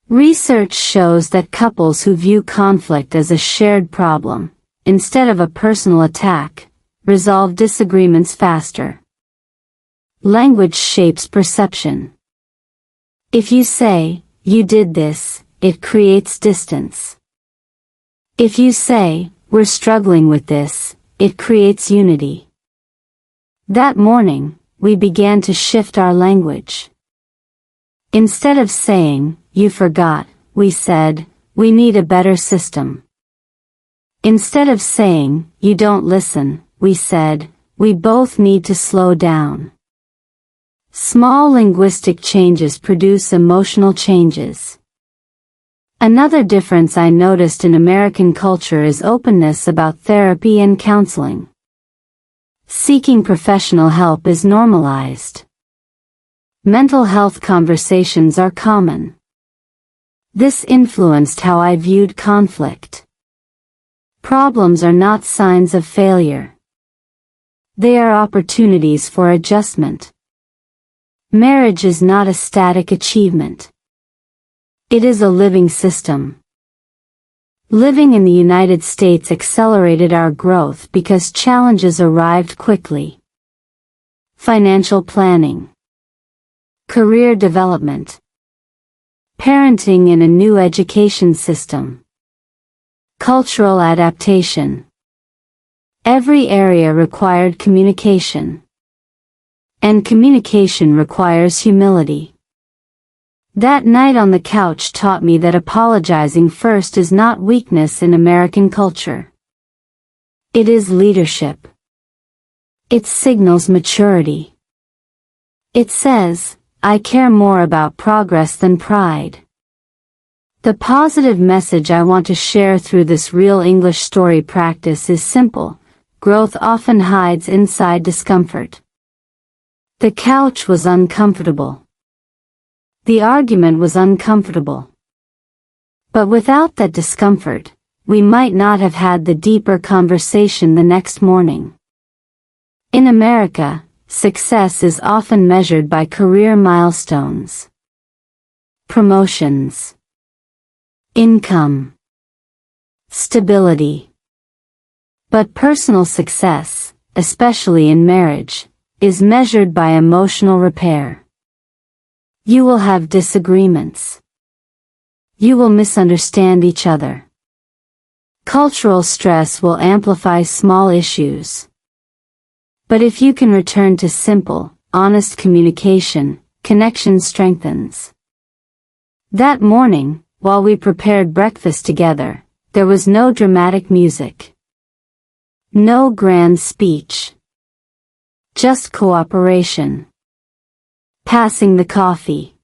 Research shows that couples who view conflict as a shared problem, instead of a personal attack, resolve disagreements faster. Language shapes perception. If you say, "You did this," it creates distance. If you say, "We're struggling with this," it creates unity. That morning, we began to shift our language. Instead of saying, "You forgot," we said, "We need a better system." Instead of saying, "You don't listen," we said, "We both need to slow down." Small linguistic changes produce emotional changes. Another difference I noticed in American culture is openness about therapy and counseling. Seeking professional help is normalized. Mental health conversations are common. This influenced how I viewed conflict. Problems are not signs of failure. They are opportunities for adjustment. Marriage is not a static achievement. It is a living system. Living in the United States accelerated our growth because challenges arrived quickly. Financial planning, career development, parenting in a new education system, cultural adaptation. Every area required communication. And communication requires humility. That night on the couch taught me that apologizing first is not weakness in American culture. It is leadership. It signals maturity. It says, "I care more about progress than pride." The positive message I want to share through this real English story practice is simple: growth often hides inside discomfort. The couch was uncomfortable. The argument was uncomfortable. But without that discomfort, we might not have had the deeper conversation the next morning. In America, success is often measured by career milestones, promotions, income, stability. But personal success, especially in marriage, is measured by emotional repair. You will have disagreements. You will misunderstand each other. Cultural stress will amplify small issues. But if you can return to simple, honest communication, connection strengthens. That morning, while we prepared breakfast together, there was no dramatic music. No grand speech. Just cooperation. Passing the coffee.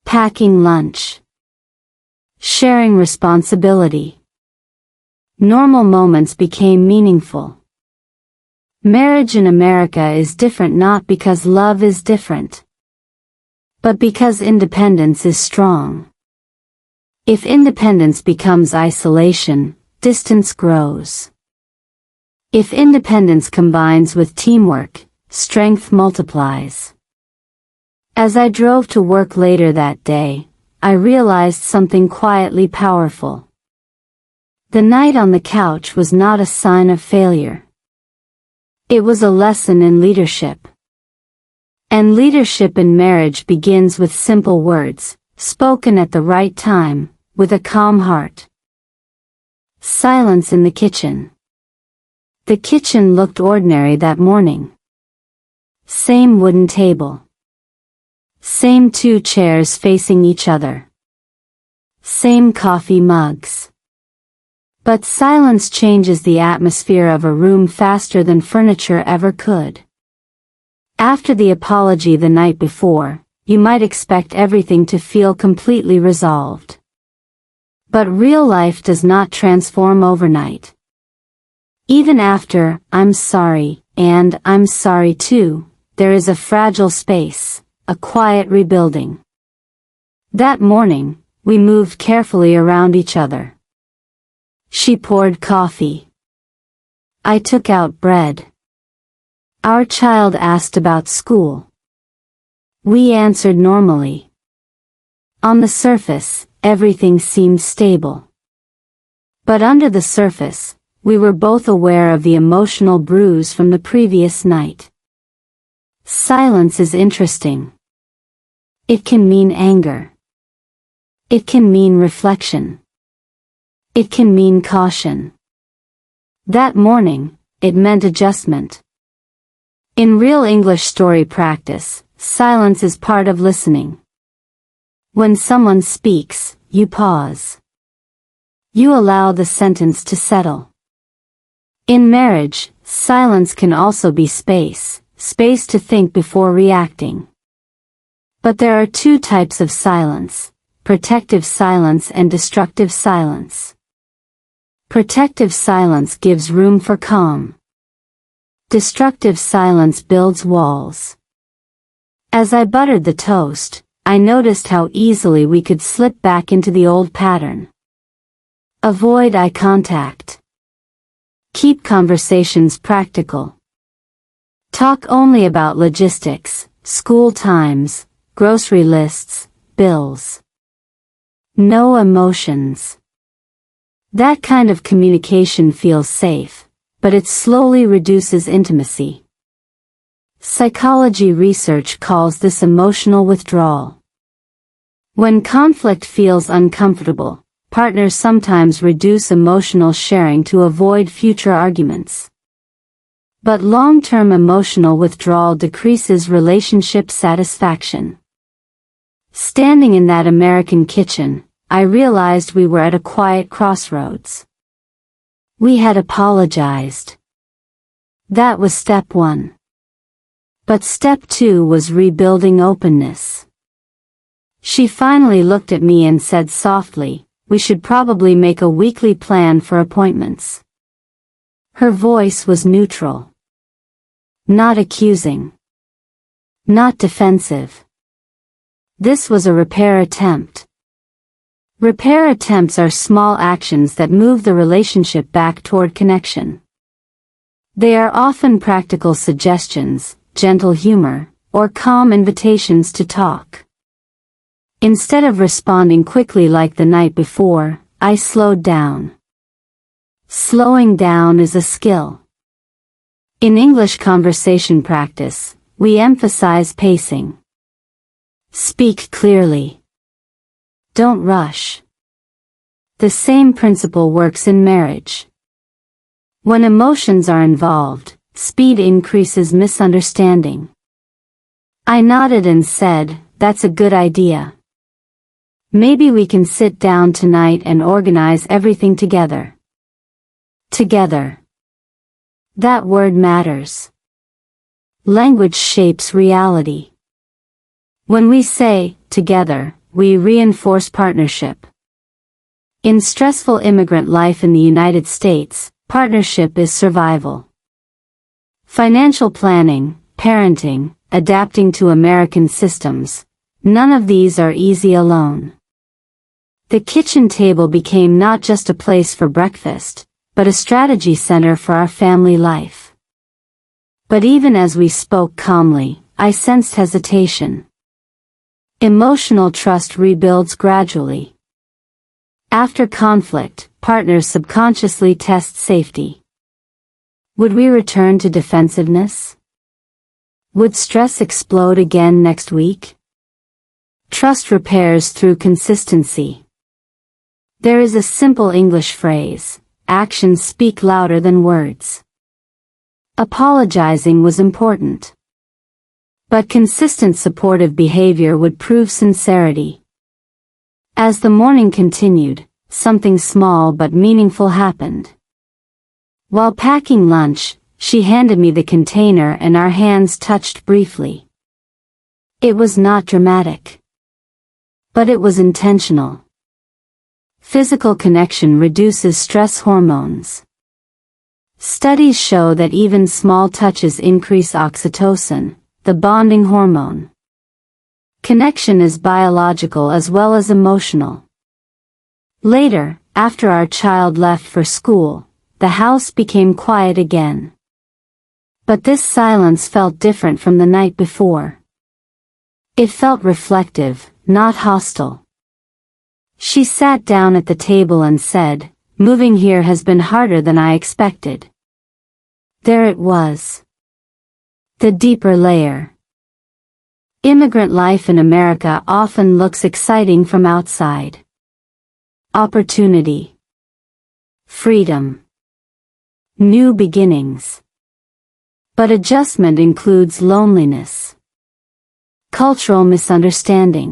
Packing lunch. Sharing responsibility. Normal moments became meaningful. Marriage in America is different not because love is different, but because independence is strong. If independence becomes isolation, distance grows. If independence combines with teamwork, strength multiplies. As I drove to work later that day, I realized something quietly powerful. The night on the couch was not a sign of failure. It was a lesson in leadership. And leadership in marriage begins with simple words, spoken at the right time, with a calm heart. Silence in the kitchen. The kitchen looked ordinary that morning. Same wooden table. Same two chairs facing each other. Same coffee mugs. But silence changes the atmosphere of a room faster than furniture ever could. After the apology the night before, you might expect everything to feel completely resolved. But real life does not transform overnight. Even after, "I'm sorry," and "I'm sorry too," there is a fragile space, a quiet rebuilding. That morning, we moved carefully around each other. She poured coffee. I took out bread. Our child asked about school. We answered normally. On the surface, everything seemed stable. But under the surface, we were both aware of the emotional bruise from the previous night. Silence is interesting. It can mean anger. It can mean reflection. It can mean caution. That morning, it meant adjustment. In real English story practice, silence is part of listening. When someone speaks, you pause. You allow the sentence to settle. In marriage, silence can also be space to think before reacting. But there are two types of silence: protective silence and destructive silence. Protective silence gives room for calm. Destructive silence builds walls. As I buttered the toast, I noticed how easily we could slip back into the old pattern. Avoid eye contact. Keep conversations practical. Talk only about logistics, school times, grocery lists, bills. No emotions. That kind of communication feels safe, but it slowly reduces intimacy. Psychology research calls this emotional withdrawal. When conflict feels uncomfortable, partners sometimes reduce emotional sharing to avoid future arguments. But long-term emotional withdrawal decreases relationship satisfaction. Standing in that American kitchen, I realized we were at a quiet crossroads. We had apologized. That was step one. But step two was rebuilding openness. She finally looked at me and said softly, "We should probably make a weekly plan for appointments." Her voice was neutral. Not accusing. Not defensive. This was a repair attempt. Repair attempts are small actions that move the relationship back toward connection. They are often practical suggestions, gentle humor, or calm invitations to talk. Instead of responding quickly like the night before, I slowed down. Slowing down is a skill. In English conversation practice, we emphasize pacing. Speak clearly. Don't rush. The same principle works in marriage. When emotions are involved, speed increases misunderstanding. I nodded and said, "That's a good idea. Maybe we can sit down tonight and organize everything together." Together. That word matters. Language shapes reality. When we say, "together," we reinforce partnership. In stressful immigrant life in the United States, partnership is survival. Financial planning, parenting, adapting to American systems, none of these are easy alone. The kitchen table became not just a place for breakfast, but a strategy center for our family life. But even as we spoke calmly, I sensed hesitation. Emotional trust rebuilds gradually. After conflict, partners subconsciously test safety. Would we return to defensiveness? Would stress explode again next week? Trust repairs through consistency. There is a simple English phrase: actions speak louder than words. Apologizing was important. But consistent supportive behavior would prove sincerity. As the morning continued, something small but meaningful happened. While packing lunch, she handed me the container and our hands touched briefly. It was not dramatic. But it was intentional. Physical connection reduces stress hormones. Studies show that even small touches increase oxytocin, the bonding hormone. Connection is biological as well as emotional. Later, after our child left for school, the house became quiet again. But this silence felt different from the night before. It felt reflective, not hostile. She sat down at the table and said, "Moving here has been harder than I expected." There it was. The deeper layer. Immigrant life in America often looks exciting from outside. Opportunity. Freedom. New beginnings. But adjustment includes loneliness. Cultural misunderstanding.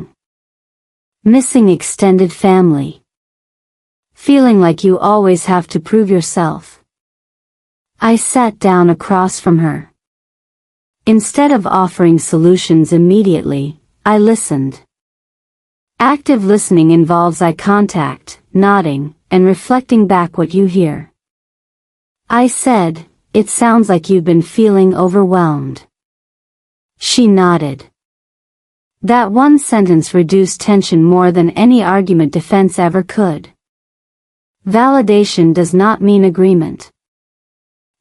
Missing extended family. Feeling like you always have to prove yourself. I sat down across from her. Instead of offering solutions immediately, I listened. Active listening involves eye contact, nodding, and reflecting back what you hear. I said, "It sounds like you've been feeling overwhelmed." She nodded. That one sentence reduced tension more than any argument defense ever could. Validation does not mean agreement.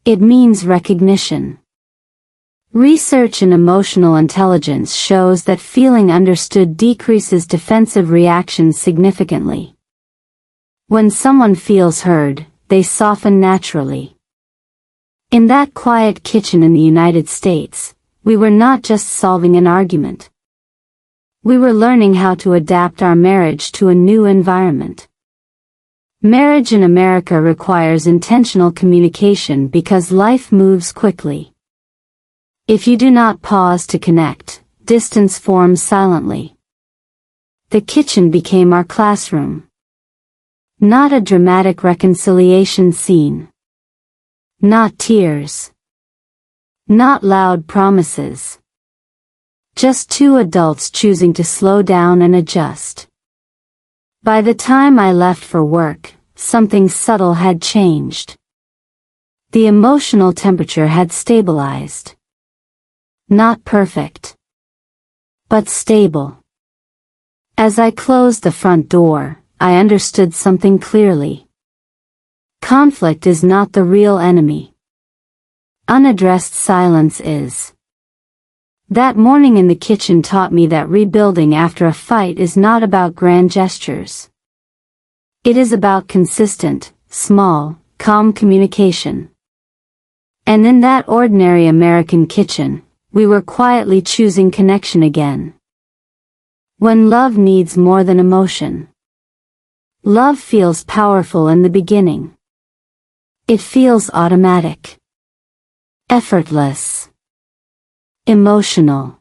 It means recognition. Research in emotional intelligence shows that feeling understood decreases defensive reactions significantly. When someone feels heard, they soften naturally. In that quiet kitchen in the United States, we were not just solving an argument. We were learning how to adapt our marriage to a new environment. Marriage in America requires intentional communication because life moves quickly. If you do not pause to connect, distance forms silently. The kitchen became our classroom. Not a dramatic reconciliation scene. Not tears. Not loud promises. Just two adults choosing to slow down and adjust. By the time I left for work, something subtle had changed. The emotional temperature had stabilized. Not perfect, but stable. As I closed the front door, I understood something clearly. Conflict is not the real enemy. Unaddressed silence is. That morning in the kitchen taught me that rebuilding after a fight is not about grand gestures. It is about consistent, small, calm communication. And in that ordinary American kitchen, we were quietly choosing connection again. When love needs more than emotion. Love feels powerful in the beginning. It feels automatic. Effortless. Emotional.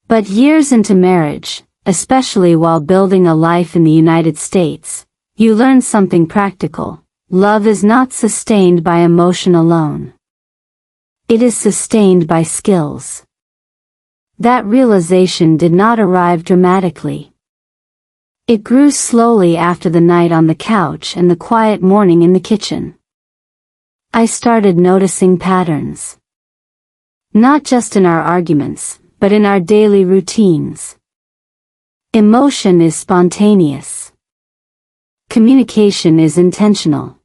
But years into marriage, especially while building a life in the United States, you learn something practical. Love is not sustained by emotion alone. It is sustained by skills. That realization did not arrive dramatically. It grew slowly after the night on the couch and the quiet morning in the kitchen. I started noticing patterns. Not just in our arguments, but in our daily routines. Emotion is spontaneous. Communication is intentional.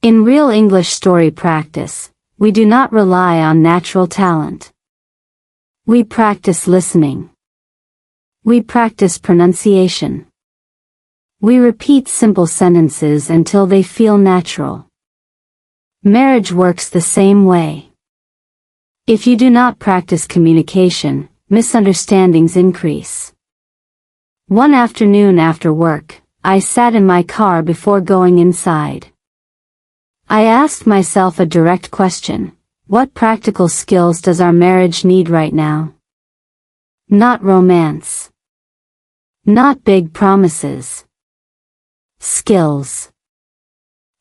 In real English story practice, we do not rely on natural talent. We practice listening. We practice pronunciation. We repeat simple sentences until they feel natural. Marriage works the same way. If you do not practice communication, misunderstandings increase. One afternoon after work, I sat in my car before going inside. I asked myself a direct question: what practical skills does our marriage need right now? Not romance. Not big promises. Skills.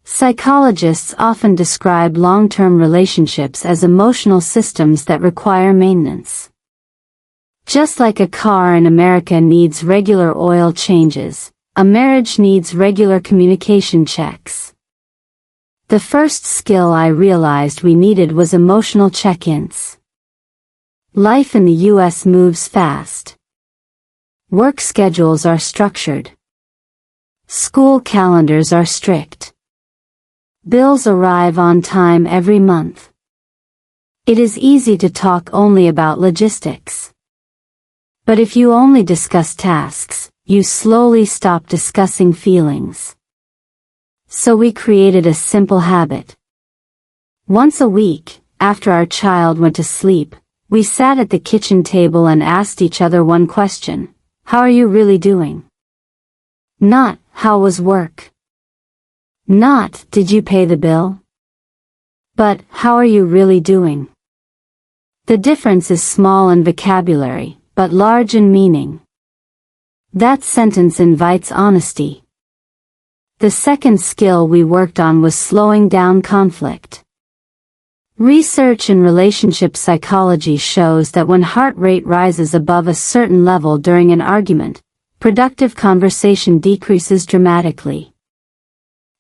Psychologists often describe long-term relationships as emotional systems that require maintenance. Just like a car in America needs regular oil changes, a marriage needs regular communication checks. The first skill I realized we needed was emotional check-ins. Life in the US moves fast. Work schedules are structured. School calendars are strict. Bills arrive on time every month. It is easy to talk only about logistics. But if you only discuss tasks, you slowly stop discussing feelings. So we created a simple habit. Once a week, after our child went to sleep, we sat at the kitchen table and asked each other one question: how are you really doing? Not, how was work? Not, did you pay the bill? But, how are you really doing? The difference is small in vocabulary, but large in meaning. That sentence invites honesty. The second skill we worked on was slowing down conflict. Research in relationship psychology shows that when heart rate rises above a certain level during an argument, productive conversation decreases dramatically.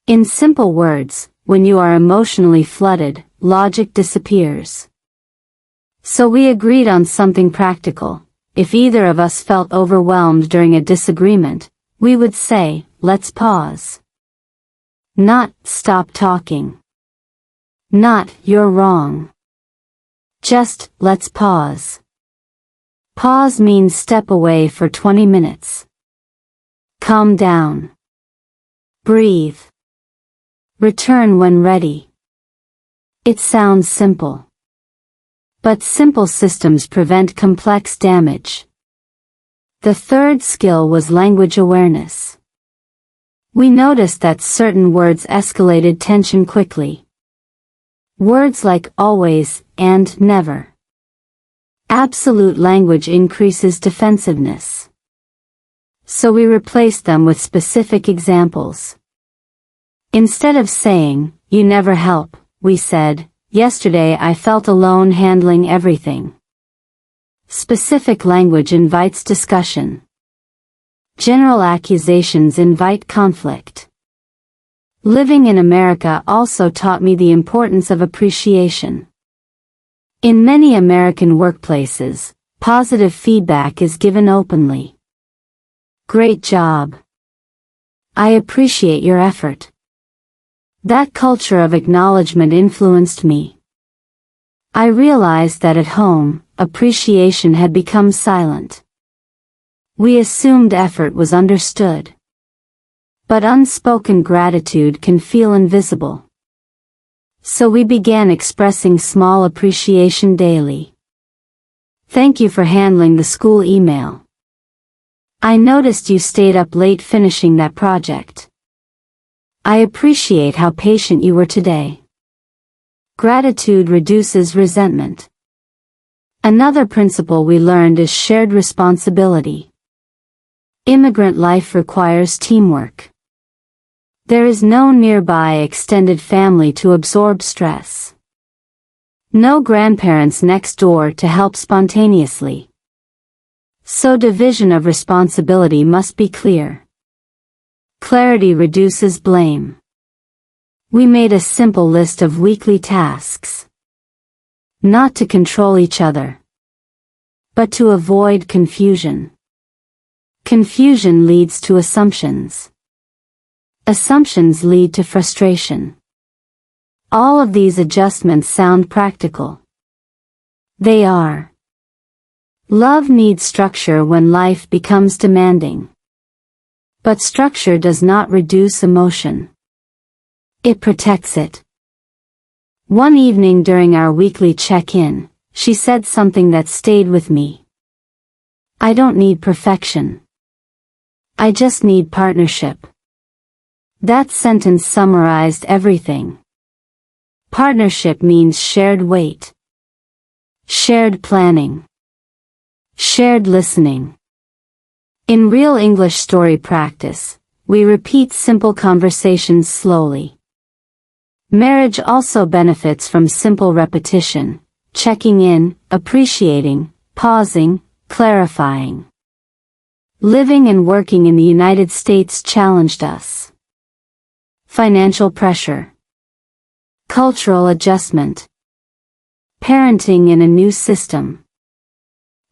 In simple words, when you are emotionally flooded, logic disappears. So we agreed on something practical. If either of us felt overwhelmed during a disagreement, we would say, let's pause. Not, stop talking. Not, you're wrong. Just, let's pause. Pause means step away for 20 minutes. Calm down. Breathe. Return when ready. It sounds simple. But simple systems prevent complex damage. The third skill was language awareness. We noticed that certain words escalated tension quickly. Words like always and never. Absolute language increases defensiveness. So we replaced them with specific examples. Instead of saying, you never help, we said, yesterday I felt alone handling everything. Specific language invites discussion. General accusations invite conflict. Living in America also taught me the importance of appreciation. In many American workplaces, positive feedback is given openly. Great job. I appreciate your effort. That culture of acknowledgement influenced me. I realized that at home, appreciation had become silent. We assumed effort was understood. But unspoken gratitude can feel invisible. So we began expressing small appreciation daily. Thank you for handling the school email. I noticed you stayed up late finishing that project. I appreciate how patient you were today. Gratitude reduces resentment. Another principle we learned is shared responsibility. Immigrant life requires teamwork. There is no nearby extended family to absorb stress. No grandparents next door to help spontaneously. So division of responsibility must be clear. Clarity reduces blame. We made a simple list of weekly tasks. Not to control each other, but to avoid confusion. Confusion leads to assumptions. Assumptions lead to frustration. All of these adjustments sound practical. They are. Love needs structure when life becomes demanding. But structure does not reduce emotion. It protects it. One evening during our weekly check-in, she said something that stayed with me. I don't need perfection. I just need partnership. That sentence summarized everything. Partnership means shared weight. Shared planning. Shared listening. In real English story practice, we repeat simple conversations slowly. Marriage also benefits from simple repetition, checking in, appreciating, pausing, clarifying. Living and working in the United States challenged us. Financial pressure. Cultural adjustment. Parenting in a new system.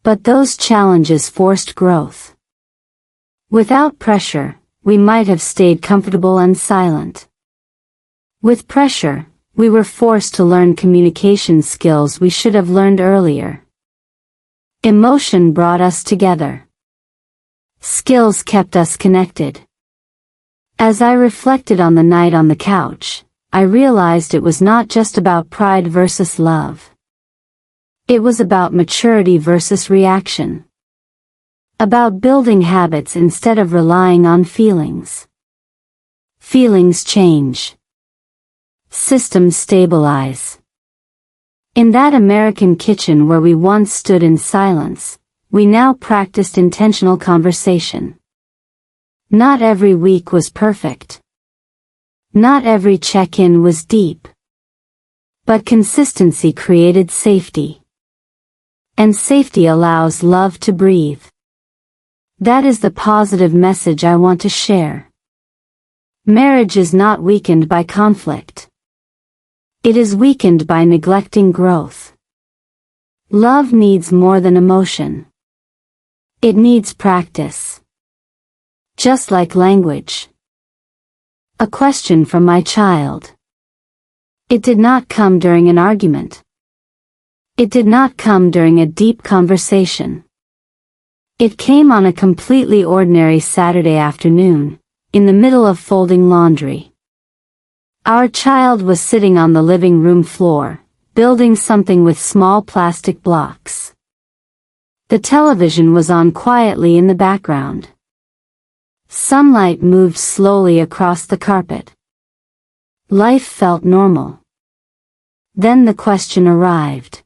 But those challenges forced growth. Without pressure, we might have stayed comfortable and silent. With pressure, we were forced to learn communication skills we should have learned earlier. Emotion brought us together. Skills kept us connected. As I reflected on the night on the couch, I realized it was not just about pride versus love. It was about maturity versus reaction. About building habits instead of relying on feelings. Feelings change. Systems stabilize. In that American kitchen where we once stood in silence, we now practiced intentional conversation. Not every week was perfect. Not every check-in was deep. But consistency created safety. And safety allows love to breathe. That is the positive message I want to share. Marriage is not weakened by conflict. It is weakened by neglecting growth. Love needs more than emotion. It needs practice. Just like language. A question from my child. It did not come during an argument. It did not come during a deep conversation. It came on a completely ordinary Saturday afternoon, in the middle of folding laundry. Our child was sitting on the living room floor, building something with small plastic blocks. The television was on quietly in the background. Sunlight moved slowly across the carpet. Life felt normal. Then the question arrived.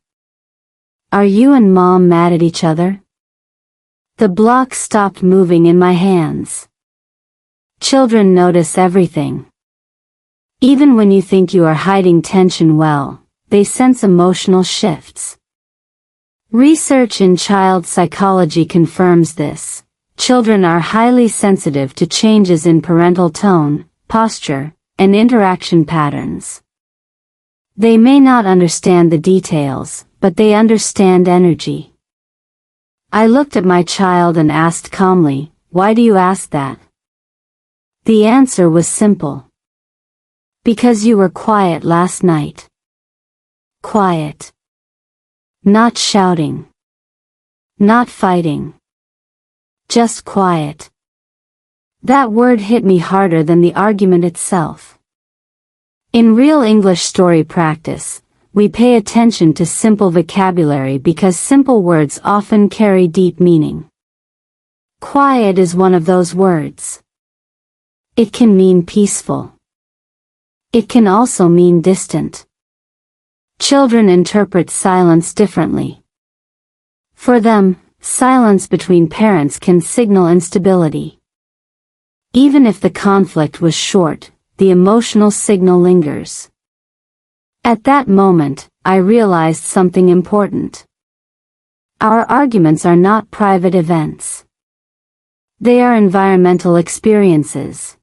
Are you and Mom mad at each other? The block stopped moving in my hands. Children notice everything. Even when you think you are hiding tension well, they sense emotional shifts. Research in child psychology confirms this. Children are highly sensitive to changes in parental tone, posture, and interaction patterns. They may not understand the details, but they understand energy. I looked at my child and asked calmly, "Why do you ask that?" The answer was simple. Because you were quiet last night. Quiet. Not shouting. Not fighting. Just quiet. That word hit me harder than the argument itself. In real English story practice, we pay attention to simple vocabulary because simple words often carry deep meaning. Quiet is one of those words. It can mean peaceful. It can also mean distant. Children interpret silence differently. For them, silence between parents can signal instability. Even if the conflict was short, the emotional signal lingers. At that moment, I realized something important. Our arguments are not private events. They are environmental experiences.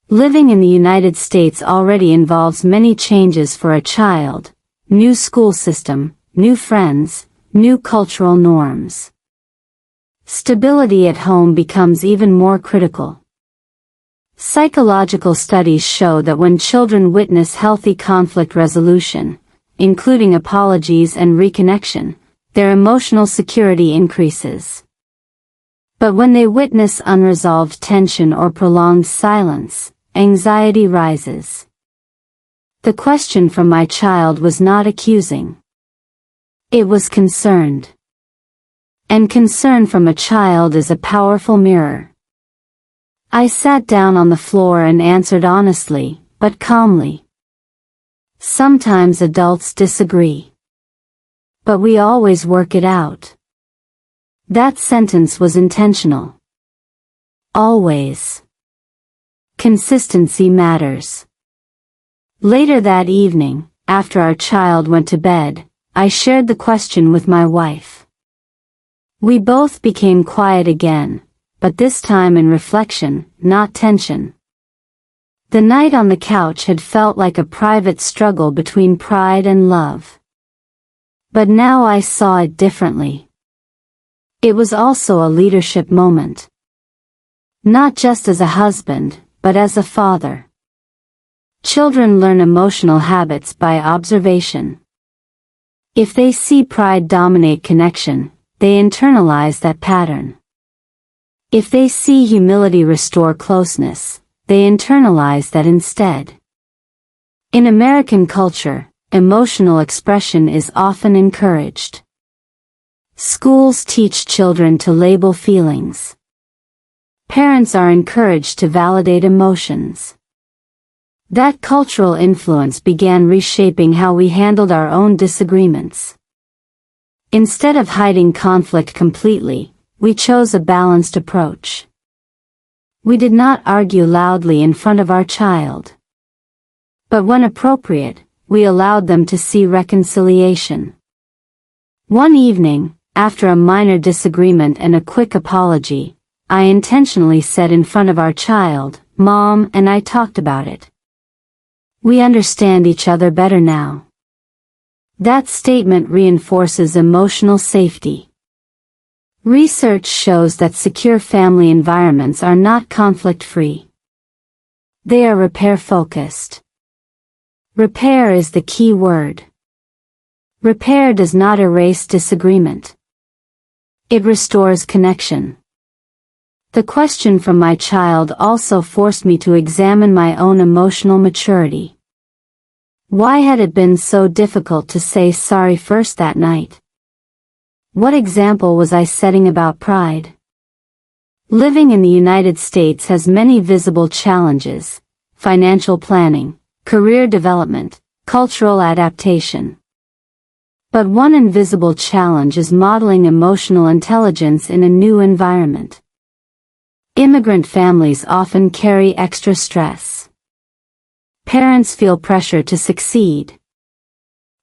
Living in the United States already involves many changes for a child: new school system, new friends, new cultural norms. Stability at home becomes even more critical. Psychological studies show that when children witness healthy conflict resolution, including apologies and reconnection, their emotional security increases. But when they witness unresolved tension or prolonged silence, anxiety rises. The question from my child was not accusing. It was concerned. And concern from a child is a powerful mirror. I sat down on the floor and answered honestly, but calmly. Sometimes adults disagree. But we always work it out. That sentence was intentional. Always. Consistency matters. Later that evening, after our child went to bed, I shared the question with my wife. We both became quiet again, but this time in reflection, not tension. The night on the couch had felt like a private struggle between pride and love. But now I saw it differently. It was also a leadership moment. Not just as a husband, but as a father. Children learn emotional habits by observation. If they see pride dominate connection, they internalize that pattern. If they see humility restore closeness, they internalize that instead. In American culture, emotional expression is often encouraged. Schools teach children to label feelings. Parents are encouraged to validate emotions. That cultural influence began reshaping how we handled our own disagreements. Instead of hiding conflict completely, we chose a balanced approach. We did not argue loudly in front of our child. But when appropriate, we allowed them to see reconciliation. One evening, after a minor disagreement and a quick apology, I intentionally said in front of our child, "Mom and I talked about it. We understand each other better now." That statement reinforces emotional safety. Research shows that secure family environments are not conflict-free. They are repair-focused. Repair is the key word. Repair does not erase disagreement. It restores connection. The question from my child also forced me to examine my own emotional maturity. Why had it been so difficult to say sorry first that night? What example was I setting about pride? Living in the United States has many visible challenges: financial planning, career development, cultural adaptation. But one invisible challenge is modeling emotional intelligence in a new environment. Immigrant families often carry extra stress. Parents feel pressure to succeed.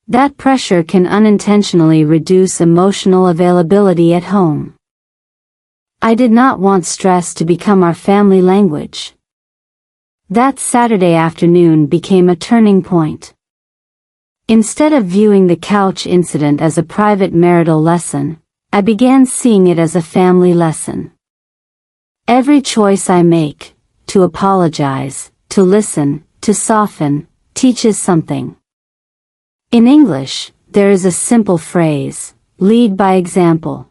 That pressure can unintentionally reduce emotional availability at home. I did not want stress to become our family language. That Saturday afternoon became a turning point. Instead of viewing the couch incident as a private marital lesson, I began seeing it as a family lesson. Every choice I make, to apologize, to listen, to soften, teaches something. In English, there is a simple phrase: lead by example.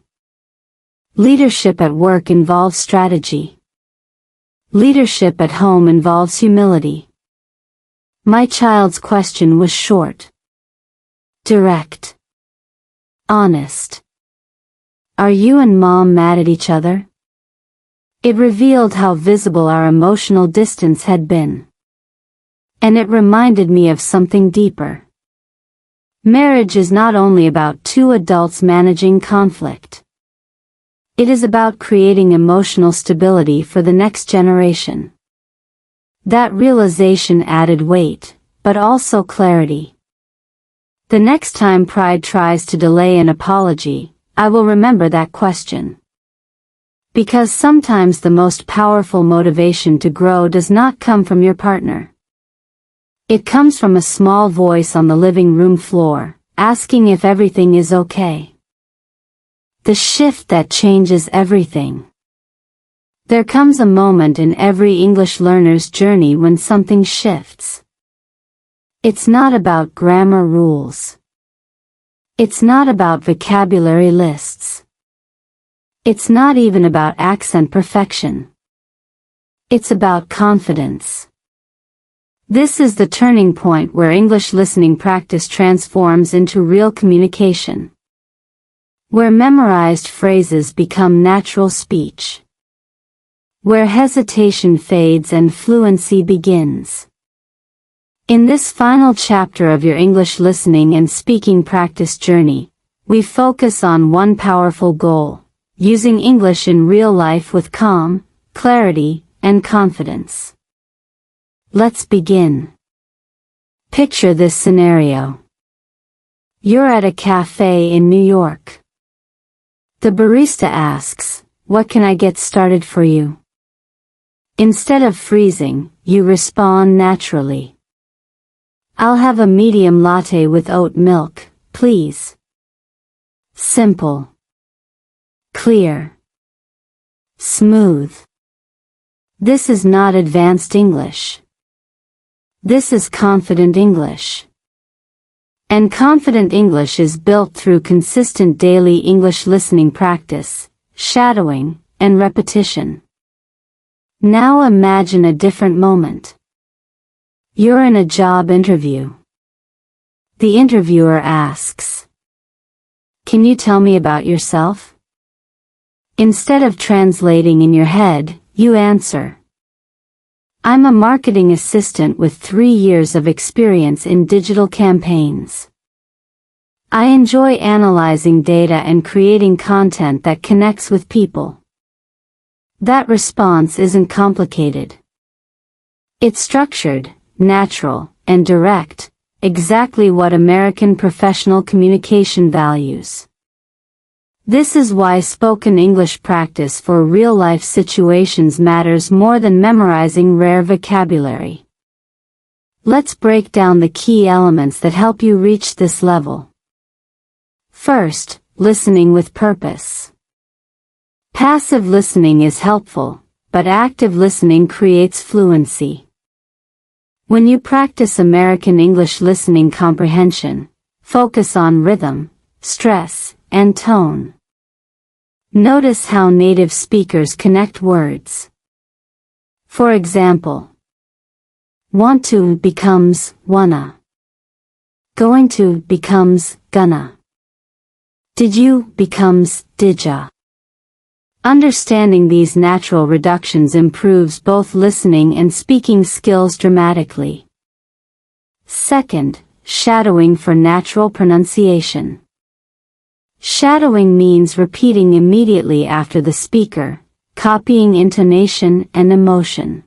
Leadership at work involves strategy. Leadership at home involves humility. My child's question was short, direct, honest. Are you and Mom mad at each other? It revealed how visible our emotional distance had been. And it reminded me of something deeper. Marriage is not only about two adults managing conflict. It is about creating emotional stability for the next generation. That realization added weight, but also clarity. The next time pride tries to delay an apology, I will remember that question. Because sometimes the most powerful motivation to grow does not come from your partner. It comes from a small voice on the living room floor, asking if everything is okay. The shift that changes everything. There comes a moment in every English learner's journey when something shifts. It's not about grammar rules. It's not about vocabulary lists. It's not even about accent perfection. It's about confidence. This is the turning point where English listening practice transforms into real communication. Where memorized phrases become natural speech. Where hesitation fades and fluency begins. In this final chapter of your English listening and speaking practice journey, we focus on one powerful goal: using English in real life with calm, clarity, and confidence. Let's begin. Picture this scenario. You're at a cafe in New York. The barista asks, "What can I get started for you?" Instead of freezing, you respond naturally. "I'll have a medium latte with oat milk, please." Simple. Clear. Smooth. This is not advanced English. This is confident English. And confident English is built through consistent daily English listening practice, shadowing, and repetition. Now imagine a different moment. You're in a job interview. The interviewer asks, "Can you tell me about yourself?" Instead of translating in your head, you answer, "I'm a marketing assistant with 3 years of experience in digital campaigns. I enjoy analyzing data and creating content that connects with people." That response isn't complicated. It's structured, natural, and direct, exactly what American professional communication values. This is why spoken English practice for real-life situations matters more than memorizing rare vocabulary. Let's break down the key elements that help you reach this level. First, listening with purpose. Passive listening is helpful, but active listening creates fluency. When you practice American English listening comprehension, focus on rhythm, stress, and tone. Notice how native speakers connect words. For example, want to becomes wanna. Going to becomes gonna. Did you becomes didya. Understanding these natural reductions improves both listening and speaking skills dramatically. Second, shadowing for natural pronunciation. Shadowing means repeating immediately after the speaker, copying intonation and emotion.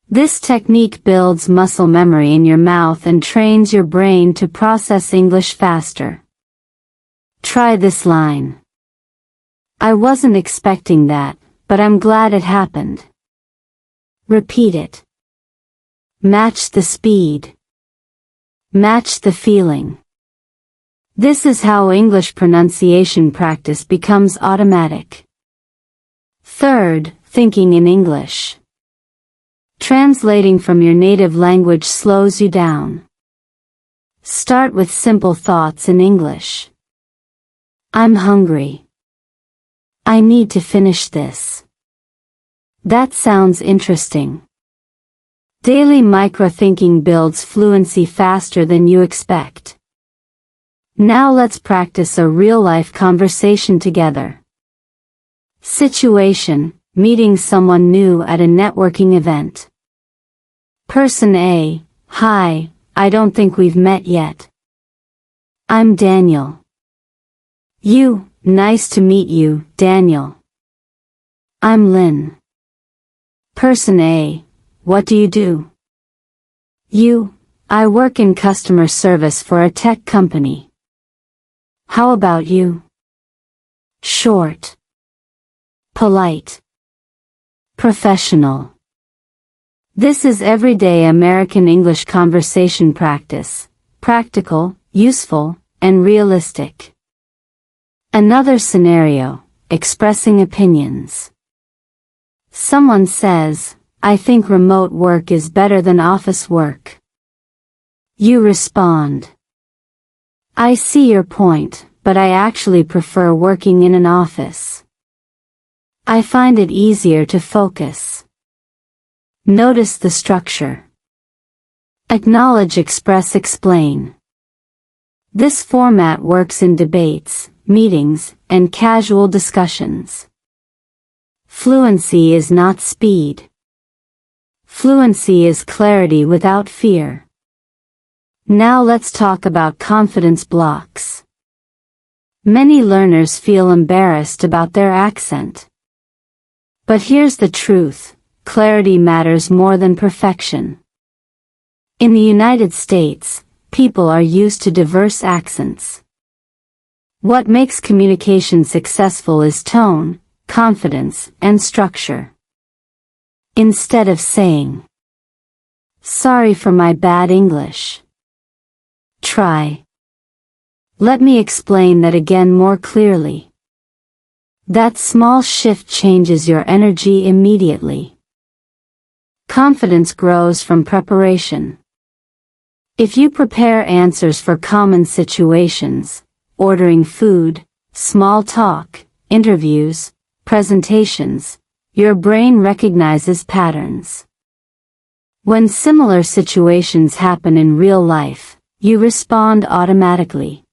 This technique builds muscle memory in your mouth and trains your brain to process English faster. Try this line. "I wasn't expecting that, but I'm glad it happened." Repeat it. Match the speed. Match the feeling. This is how English pronunciation practice becomes automatic. Third, thinking in English. Translating from your native language slows you down. Start with simple thoughts in English. "I'm hungry. I need to finish this. That sounds interesting." Daily micro-thinking builds fluency faster than you expect. Now let's practice a real-life conversation together. Situation: meeting someone new at a networking event. Person A: "Hi, I don't think we've met yet. I'm Daniel." You: "Nice to meet you, Daniel. I'm Lynn." Person A: "What do you do?" You: "I work in customer service for a tech company. How about you?" Short, polite, professional. This is everyday American English conversation practice, practical, useful, and realistic. Another scenario, expressing opinions. Someone says, "I think remote work is better than office work." You respond, "I see your point, but I actually prefer working in an office. I find it easier to focus." Notice the structure. Acknowledge, express, explain. This format works in debates, meetings, and casual discussions. Fluency is not speed. Fluency is clarity without fear. Now let's talk about confidence blocks. Many learners feel embarrassed about their accent. But here's the truth: clarity matters more than perfection. In the United States, people are used to diverse accents. What makes communication successful is tone, confidence, and structure. Instead of saying, "Sorry for my bad English," try, "Let me explain that again more clearly." That small shift changes your energy immediately. Confidence grows from preparation. If you prepare answers for common situations, ordering food, small talk, interviews, presentations, your brain recognizes patterns. When similar situations happen in real life, you respond automatically.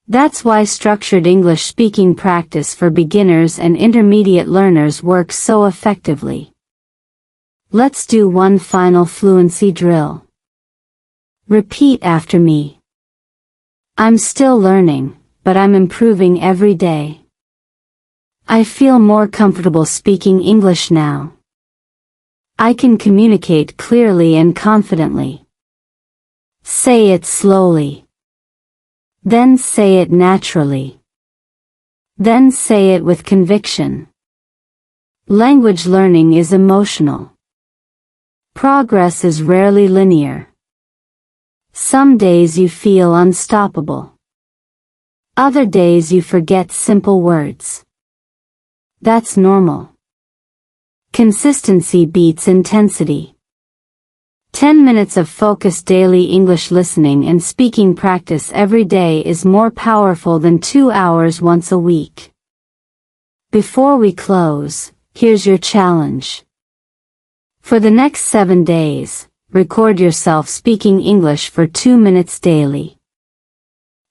That's why structured English speaking practice for beginners and intermediate learners works so effectively. Let's do one final fluency drill. Repeat after me. I'm still learning, but I'm improving every day. I feel more comfortable speaking English now. I can communicate clearly and confidently. Say it slowly. Then say it naturally. Then say it with conviction. Language learning is emotional. Progress is rarely linear. Some days you feel unstoppable. Other days you forget simple words. That's normal. Consistency beats intensity. 10 minutes of focused daily English listening and speaking practice every day is more powerful than 2 hours once a week. Before we close, here's your challenge. For the next 7 days, record yourself speaking English for 2 minutes daily.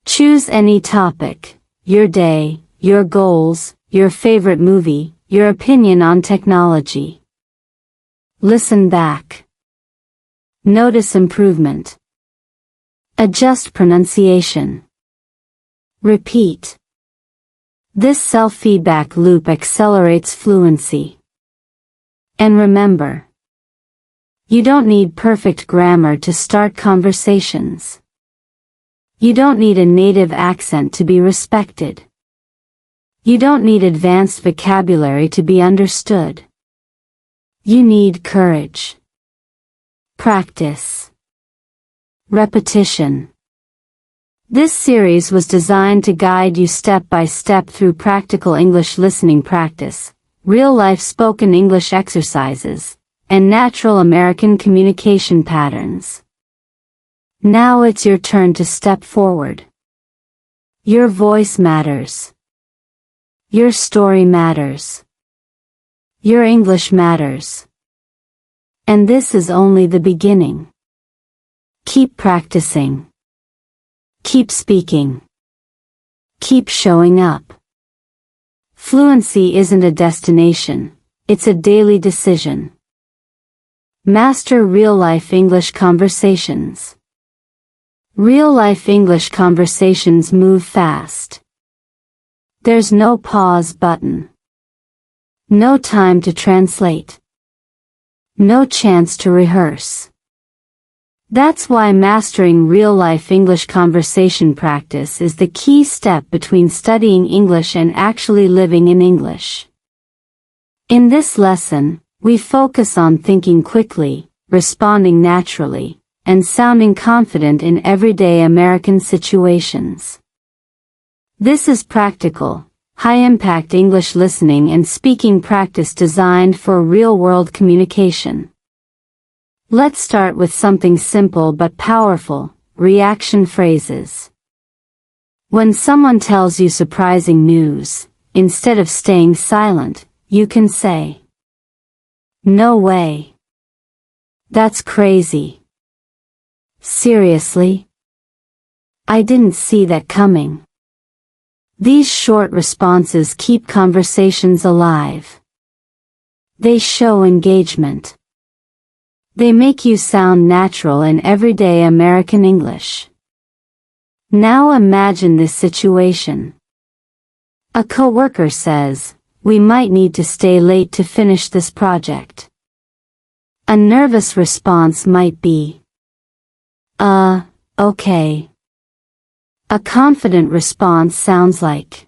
Choose any topic, your day, your goals, your favorite movie, your opinion on technology. Listen back. Notice improvement. Adjust pronunciation. Repeat. This self-feedback loop accelerates fluency. And remember, you don't need perfect grammar to start conversations. You don't need a native accent to be respected. You don't need advanced vocabulary to be understood. You need courage. Practice. Repetition. This series was designed to guide you step by step through practical English listening practice, real-life spoken English exercises, and natural American communication patterns. Now it's your turn to step forward. Your voice matters. Your story matters. Your English matters. And this is only the beginning. Keep practicing. Keep speaking. Keep showing up. Fluency isn't a destination, it's a daily decision. Master real-life English conversations. Real-life English conversations move fast. There's no pause button. No time to translate. No chance to rehearse. That's why mastering real-life English conversation practice is the key step between studying English and actually living in English. In this lesson, we focus on thinking quickly, responding naturally, and sounding confident in everyday American situations. This is practical, high-impact English listening and speaking practice designed for real-world communication. Let's start with something simple but powerful, reaction phrases. When someone tells you surprising news, instead of staying silent, you can say, "No way. That's crazy. Seriously? I didn't see that coming." These short responses keep conversations alive. They show engagement. They make you sound natural in everyday American English. Now imagine this situation. A coworker says, "We might need to stay late to finish this project." A nervous response might be, okay." A confident response sounds like,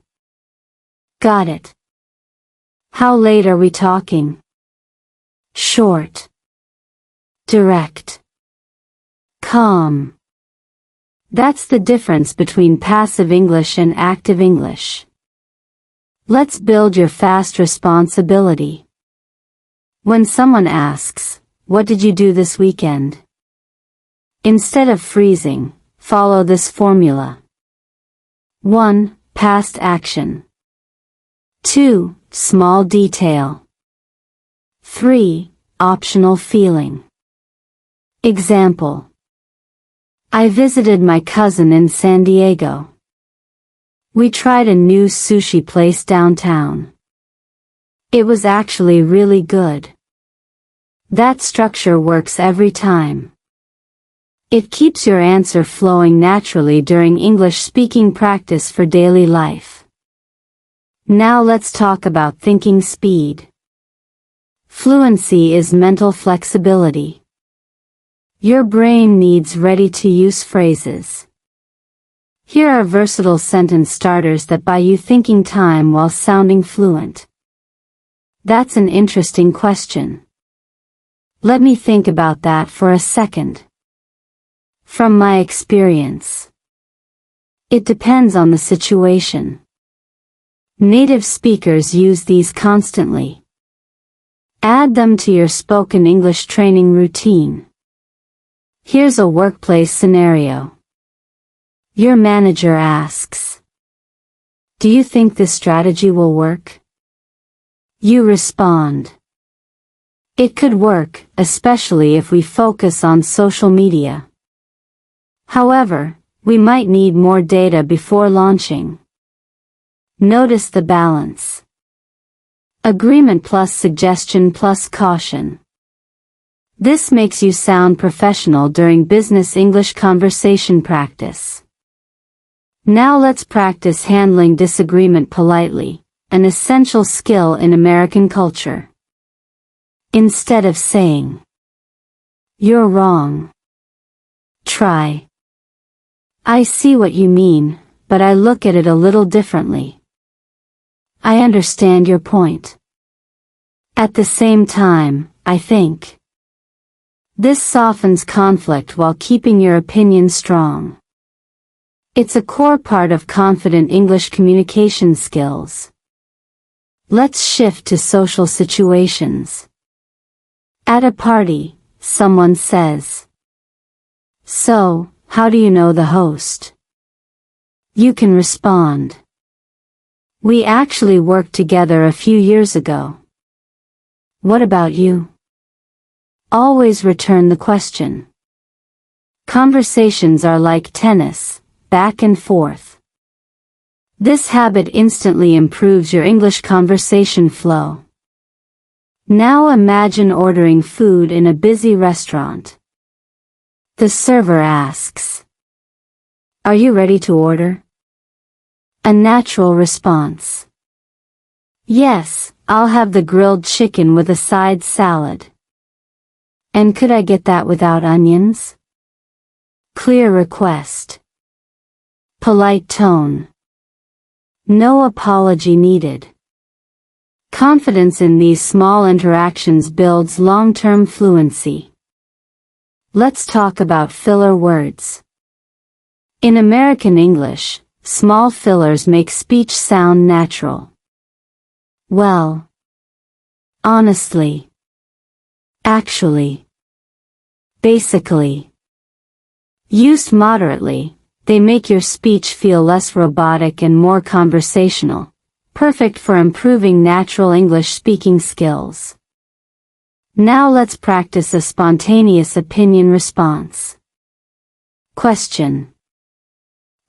"Got it. How late are we talking?" Short. Direct. Calm. That's the difference between passive English and active English. Let's build your fast response ability. When someone asks, "What did you do this weekend?" Instead of freezing, follow this formula. 1. Past action. 2. small detail. 3. Optional feeling. Example. I visited my cousin in San Diego. We tried a new sushi place downtown. It was actually really good. That structure works every time. It keeps your answer flowing naturally during English speaking practice for daily life. Now let's talk about thinking speed. Fluency is mental flexibility. Your brain needs ready-to-use phrases. Here are versatile sentence starters that buy you thinking time while sounding fluent. That's an interesting question. Let me think about that for a second. From my experience. It depends on the situation. Native speakers use these constantly. Add them to your spoken English training routine. Here's a workplace scenario. Your manager asks, "Do you think this strategy will work?" You respond, "It could work, especially if we focus on social media. However, we might need more data before launching." Notice the balance. Agreement plus suggestion plus caution. This makes you sound professional during business English conversation practice. Now let's practice handling disagreement politely, an essential skill in American culture. Instead of saying, "You're wrong," try, "I see what you mean, but I look at it a little differently. I understand your point. At the same time, I think." This softens conflict while keeping your opinion strong. It's a core part of confident English communication skills. Let's shift to social situations. At a party, someone says, "So, how do you know the host?" You can respond, "We actually worked together a few years ago. What about you?" Always return the question. Conversations are like tennis, back and forth. This habit instantly improves your English conversation flow. Now imagine ordering food in a busy restaurant. The server asks, "Are you ready to order?" A natural response. "Yes, I'll have the grilled chicken with a side salad. And could I get that without onions?" Clear request. Polite tone. No apology needed. Confidence in these small interactions builds long-term fluency. Let's talk about filler words. In American English, small fillers make speech sound natural. Well, honestly, actually, basically. Used moderately, they make your speech feel less robotic and more conversational, perfect for improving natural English speaking skills. Now let's practice a spontaneous opinion response. Question.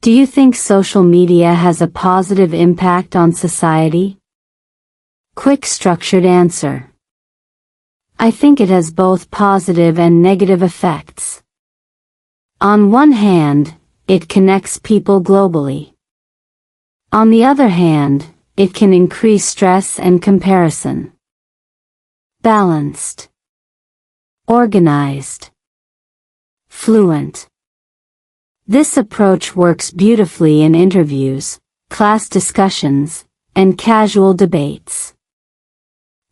Do you think social media has a positive impact on society? Quick structured answer. I think it has both positive and negative effects. On one hand, it connects people globally. On the other hand, it can increase stress and comparison. Balanced. Organized. Fluent. This approach works beautifully in interviews, class discussions, and casual debates.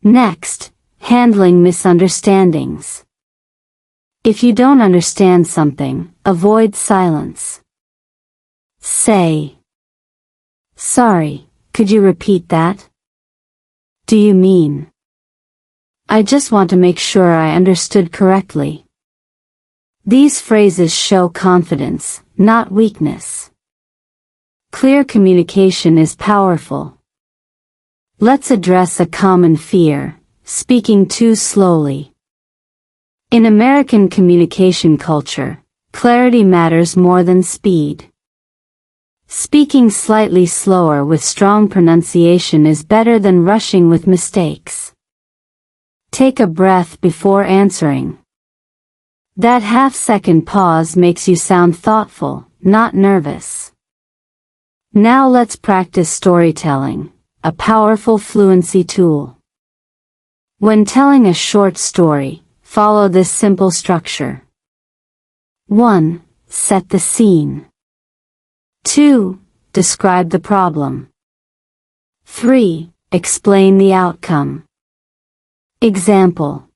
Next, handling misunderstandings. If you don't understand something, avoid silence. Say, "Sorry, could you repeat that? Do you mean? I just want to make sure I understood correctly." These phrases show confidence, not weakness. Clear communication is powerful. Let's address a common fear: speaking too slowly. In American communication culture, clarity matters more than speed. Speaking slightly slower with strong pronunciation is better than rushing with mistakes. Take a breath before answering. That half-second pause makes you sound thoughtful, not nervous. Now let's practice storytelling, a powerful fluency tool. When telling a short story, follow this simple structure. 1. Set the scene. 2. Describe the problem. 3. Explain the outcome. Example.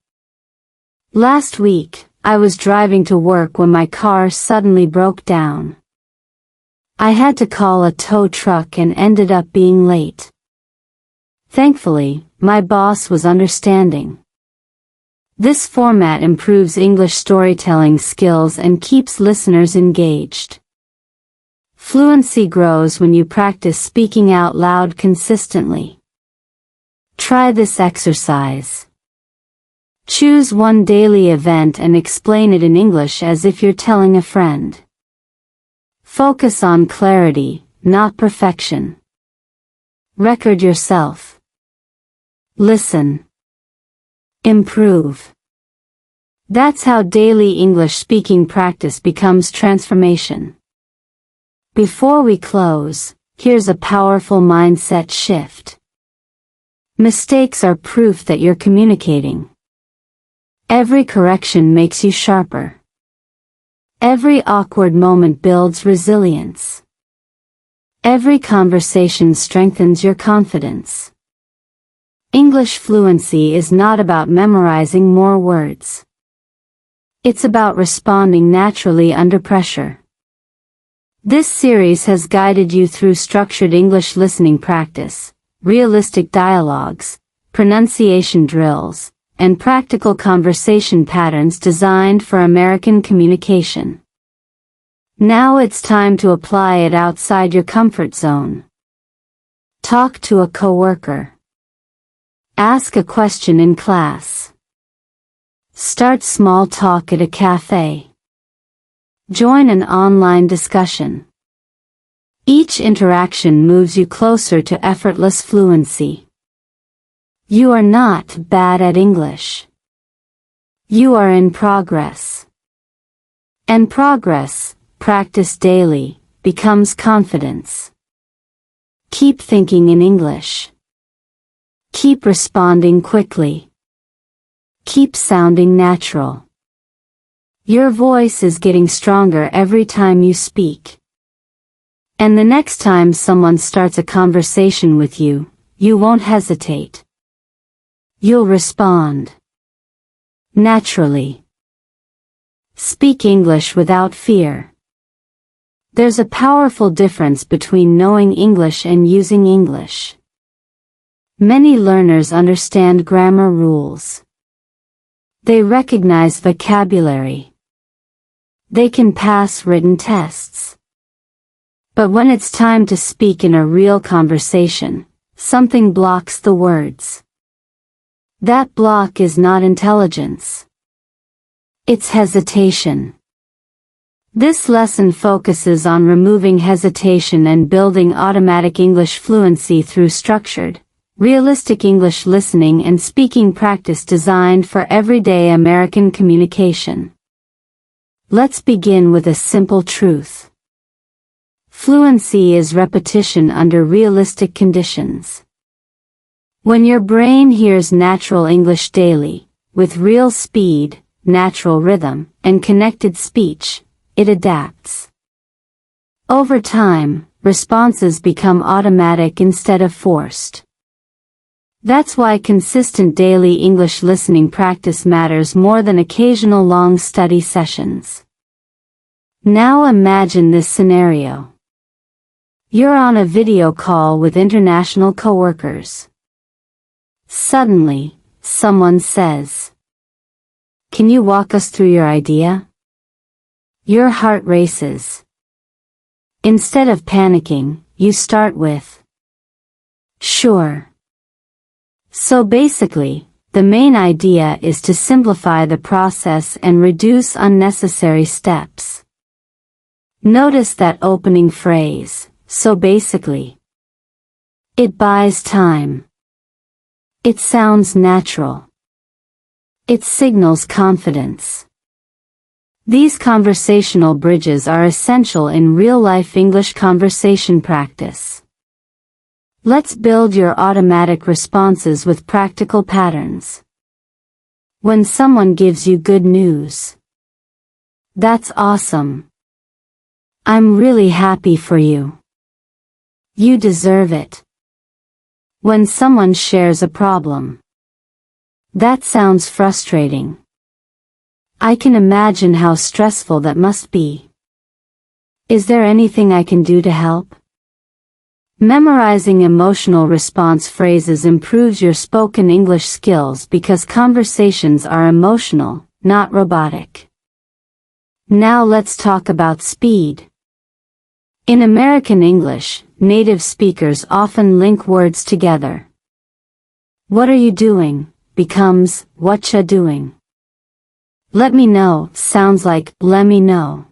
Last week, I was driving to work when my car suddenly broke down. I had to call a tow truck and ended up being late. Thankfully, my boss was understanding. This format improves English storytelling skills and keeps listeners engaged. Fluency grows when you practice speaking out loud consistently. Try this exercise. Choose one daily event and explain it in English as if you're telling a friend. Focus on clarity, not perfection. Record yourself. Listen. Improve. That's how daily English speaking practice becomes transformation. Before we close, here's a powerful mindset shift. Mistakes are proof that you're communicating. Every correction makes you sharper. Every awkward moment builds resilience. Every conversation strengthens your confidence. English fluency is not about memorizing more words. It's about responding naturally under pressure. This series has guided you through structured English listening practice, realistic dialogues, pronunciation drills, and practical conversation patterns designed for American communication. Now it's time to apply it outside your comfort zone. Talk to a coworker. Ask a question in class. Start small talk at a cafe. Join an online discussion. Each interaction moves you closer to effortless fluency. You are not bad at English. You are in progress. And progress, practiced daily, becomes confidence. Keep thinking in English. Keep responding quickly. Keep sounding natural. Your voice is getting stronger every time you speak. And the next time someone starts a conversation with you, you won't hesitate. You'll respond naturally. Speak English without fear. There's a powerful difference between knowing English and using English. Many learners understand grammar rules. They recognize vocabulary. They can pass written tests. But when it's time to speak in a real conversation, something blocks the words. That block is not intelligence. It's hesitation. This lesson focuses on removing hesitation and building automatic English fluency through structured, realistic English listening and speaking practice designed for everyday American communication. Let's begin with a simple truth. Fluency is repetition under realistic conditions. When your brain hears natural English daily, with real speed, natural rhythm, and connected speech, it adapts. Over time, responses become automatic instead of forced. That's why consistent daily English listening practice matters more than occasional long study sessions. Now imagine this scenario. You're on a video call with international coworkers. Suddenly, someone says, "Can you walk us through your idea?" Your heart races. Instead of panicking, you start with, "Sure. So basically, the main idea is to simplify the process and reduce unnecessary steps. Notice that opening phrase, so basically. It buys time. It sounds natural. It signals confidence. These conversational bridges are essential in real-life English conversation practice. Let's build your automatic responses with practical patterns. When someone gives you good news. That's awesome. I'm really happy for you. You deserve it. When someone shares a problem. That sounds frustrating. I can imagine how stressful that must be. Is there anything I can do to help? Memorizing emotional response phrases improves your spoken English skills because conversations are emotional, not robotic. Now let's talk about speed. In American English, native speakers often link words together. What are you doing becomes whatcha doing. Let me know sounds like let me know.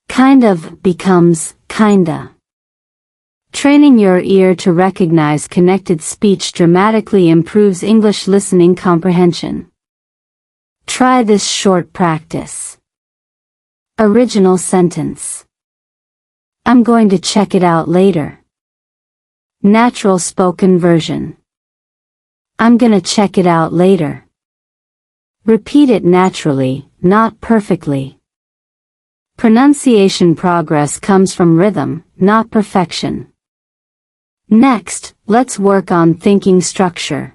Kind of becomes kinda. Training your ear to recognize connected speech dramatically improves English listening comprehension. Try this short practice. Original sentence. I'm going to check it out later. Natural spoken version. I'm gonna check it out later. Repeat it naturally, not perfectly. Pronunciation progress comes from rhythm, not perfection. Next, let's work on thinking structure.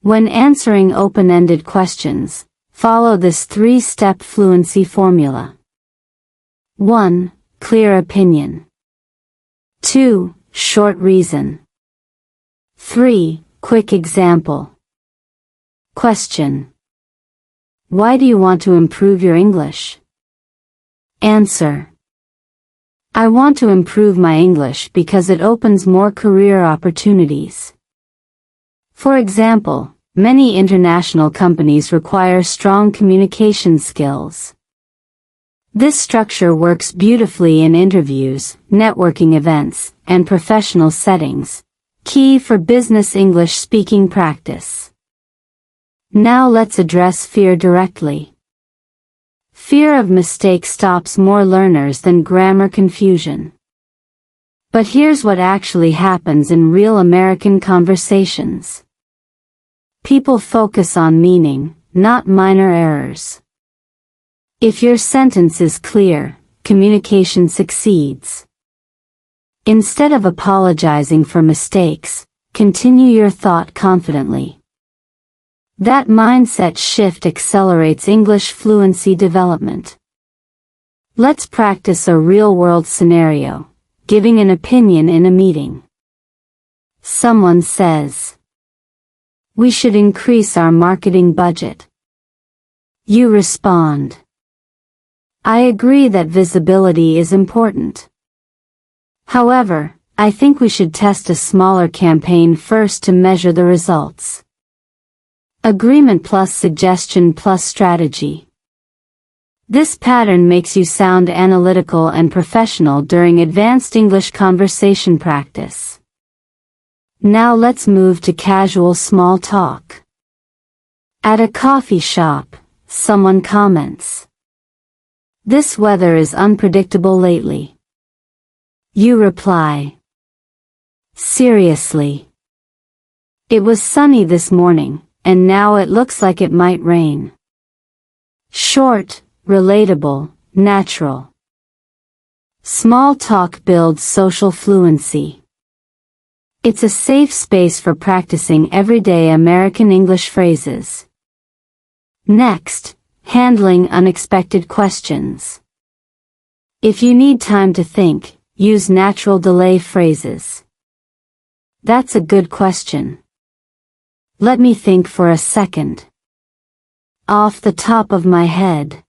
When answering open-ended questions, follow this 3-step fluency formula. 1. Clear opinion. 2. Short reason. 3. Quick example. Question. Why do you want to improve your English? Answer. I want to improve my English because it opens more career opportunities. For example, many international companies require strong communication skills. This structure works beautifully in interviews, networking events, and professional settings, key for business English speaking practice. Now let's address fear directly. Fear of mistake stops more learners than grammar confusion. But here's what actually happens in real American conversations. People focus on meaning, not minor errors. If your sentence is clear, communication succeeds. Instead of apologizing for mistakes, continue your thought confidently. That mindset shift accelerates English fluency development. Let's practice a real-world scenario, giving an opinion in a meeting. Someone says, "We should increase our marketing budget." You respond, "I agree that visibility is important. However, I think we should test a smaller campaign first to measure the results." Agreement plus suggestion plus strategy. This pattern makes you sound analytical and professional during advanced English conversation practice. Now let's move to casual small talk. At a coffee shop, someone comments, "This weather is unpredictable lately." You reply, "Seriously? It was sunny this morning, and now it looks like it might rain." Short, relatable, natural. Small talk builds social fluency. It's a safe space for practicing everyday American English phrases. Next, handling unexpected questions. If you need time to think, use natural delay phrases. That's a good question. Let me think for a second. Off the top of my head.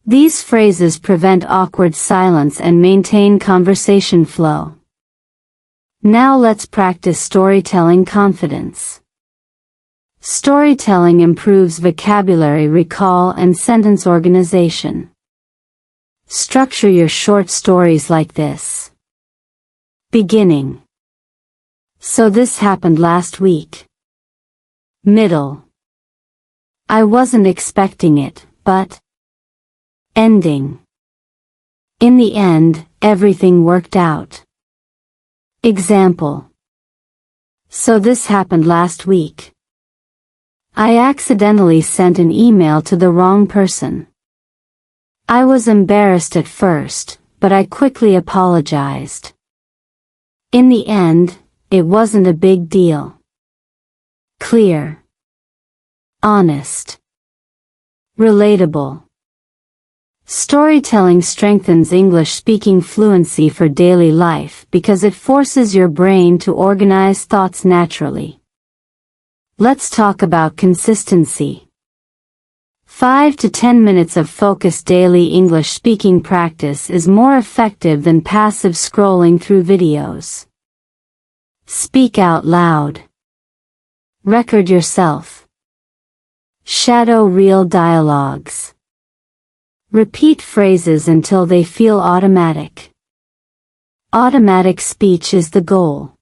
These phrases prevent awkward silence and maintain conversation flow. Now let's practice storytelling confidence. Storytelling improves vocabulary recall and sentence organization. Structure your short stories like this. Beginning. So this happened last week. Middle. I wasn't expecting it, but. Ending. In the end, everything worked out. Example. So this happened last week. I accidentally sent an email to the wrong person. I was embarrassed at first, but I quickly apologized. In the end, it wasn't a big deal. Clear. Honest. Relatable. Storytelling strengthens English speaking fluency for daily life because it forces your brain to organize thoughts naturally. Let's talk about consistency. 5 to 10 minutes of focused daily English speaking practice is more effective than passive scrolling through videos. Speak out loud. Record yourself. Shadow real dialogues. Repeat phrases until they feel automatic. Automatic speech is the goal.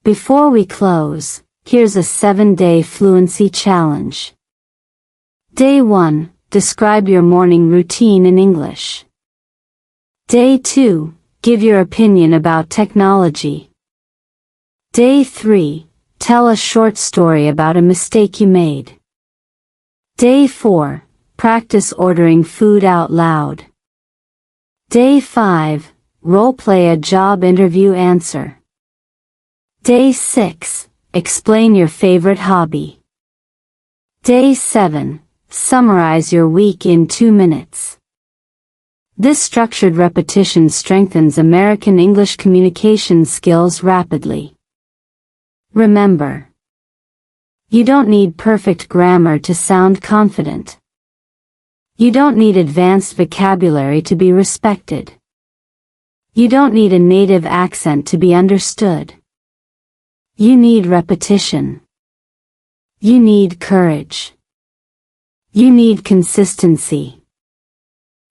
Before we close, here's a 7-day fluency challenge. Day 1, describe your morning routine in English. Day 2, give your opinion about technology. Day 3, tell a short story about a mistake you made. Day 4, practice ordering food out loud. Day 5, role-play a job interview answer. Day 6, explain your favorite hobby. Day 7, summarize your week in 2 minutes. This structured repetition strengthens American English communication skills rapidly. Remember, you don't need perfect grammar to sound confident. You don't need advanced vocabulary to be respected. You don't need a native accent to be understood. You need repetition. You need courage. You need consistency.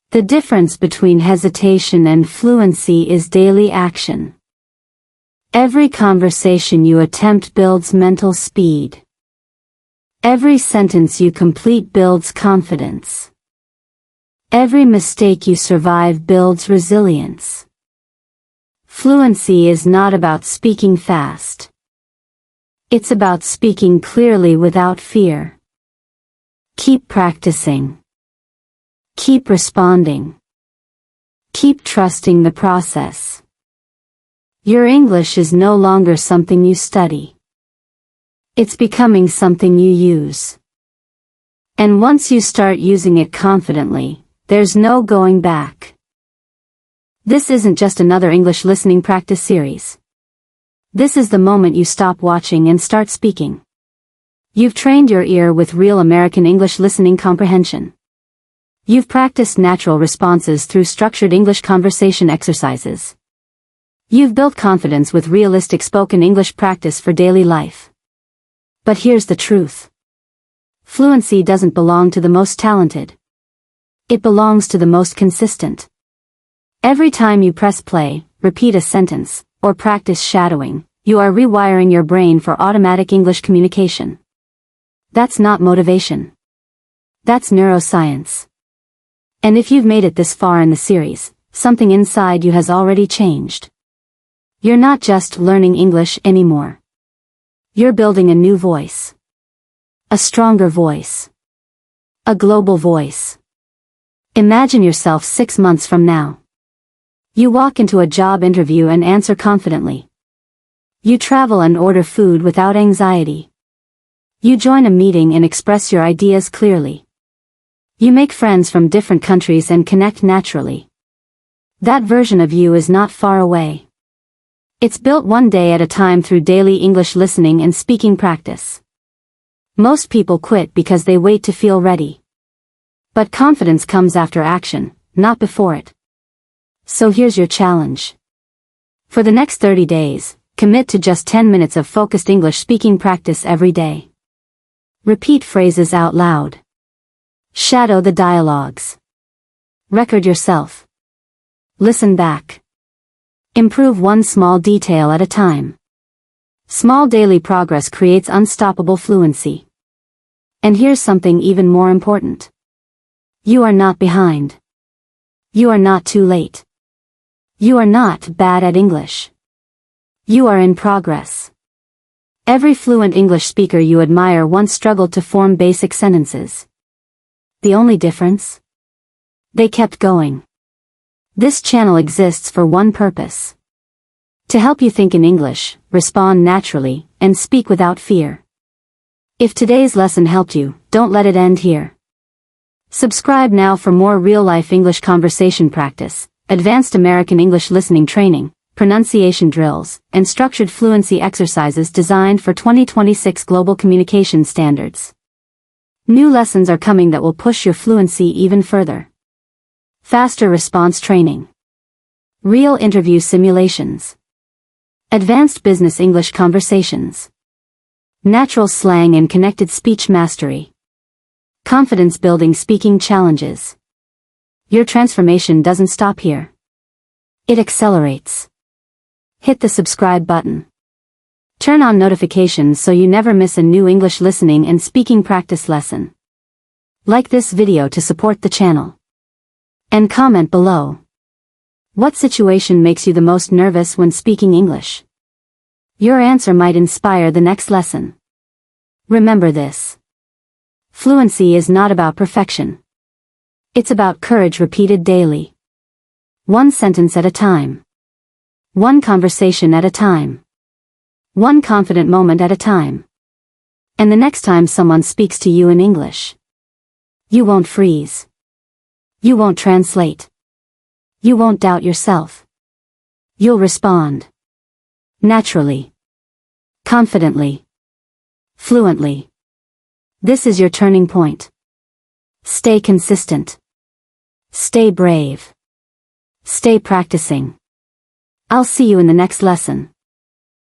The difference between hesitation and fluency is daily action. Every conversation you attempt builds mental speed. Every sentence you complete builds confidence. Every mistake you survive builds resilience. Fluency is not about speaking fast. It's about speaking clearly without fear. Keep practicing. Keep responding. Keep trusting the process. Your English is no longer something you study. It's becoming something you use. And once you start using it confidently, there's no going back. This isn't just another English listening practice series. This is the moment you stop watching and start speaking. You've trained your ear with real American English listening comprehension. You've practiced natural responses through structured English conversation exercises. You've built confidence with realistic spoken English practice for daily life. But here's the truth. Fluency doesn't belong to the most talented. It belongs to the most consistent. Every time you press play, repeat a sentence, or practice shadowing, you are rewiring your brain for automatic English communication. That's not motivation. That's neuroscience. And if you've made it this far in the series, something inside you has already changed. You're not just learning English anymore. You're building a new voice. A stronger voice. A global voice. Imagine yourself 6 months from now. You walk into a job interview and answer confidently. You travel and order food without anxiety. You join a meeting and express your ideas clearly. You make friends from different countries and connect naturally. That version of you is not far away. It's built one day at a time through daily English listening and speaking practice. Most people quit because they wait to feel ready. But confidence comes after action, not before it. So here's your challenge. For the next 30 days, commit to just 10 minutes of focused English speaking practice every day. Repeat phrases out loud. Shadow the dialogues. Record yourself. Listen back. Improve one small detail at a time. Small daily progress creates unstoppable fluency. And here's something even more important. You are not behind. You are not too late. You are not bad at English. You are in progress. Every fluent English speaker you admire once struggled to form basic sentences. The only difference? They kept going. This channel exists for one purpose. To help you think in English, respond naturally, and speak without fear. If today's lesson helped you, don't let it end here. Subscribe now for more real-life English conversation practice, advanced American English listening training, pronunciation drills, and structured fluency exercises designed for 2026 global communication standards. New lessons are coming that will push your fluency even further. Faster response training. Real interview simulations. Advanced business English conversations. Natural slang and connected speech mastery. Confidence-building speaking challenges. Your transformation doesn't stop here. It accelerates. Hit the subscribe button. Turn on notifications so you never miss a new English listening and speaking practice lesson. Like this video to support the channel. And comment below. What situation makes you the most nervous when speaking English? Your answer might inspire the next lesson. Remember this. Fluency is not about perfection. It's about courage repeated daily. One sentence at a time. One conversation at a time. One confident moment at a time. And the next time someone speaks to you in English, you won't freeze. You won't translate. You won't doubt yourself. You'll respond. Naturally. Confidently. Fluently. This is your turning point. Stay consistent. Stay brave. Stay practicing. I'll see you in the next lesson.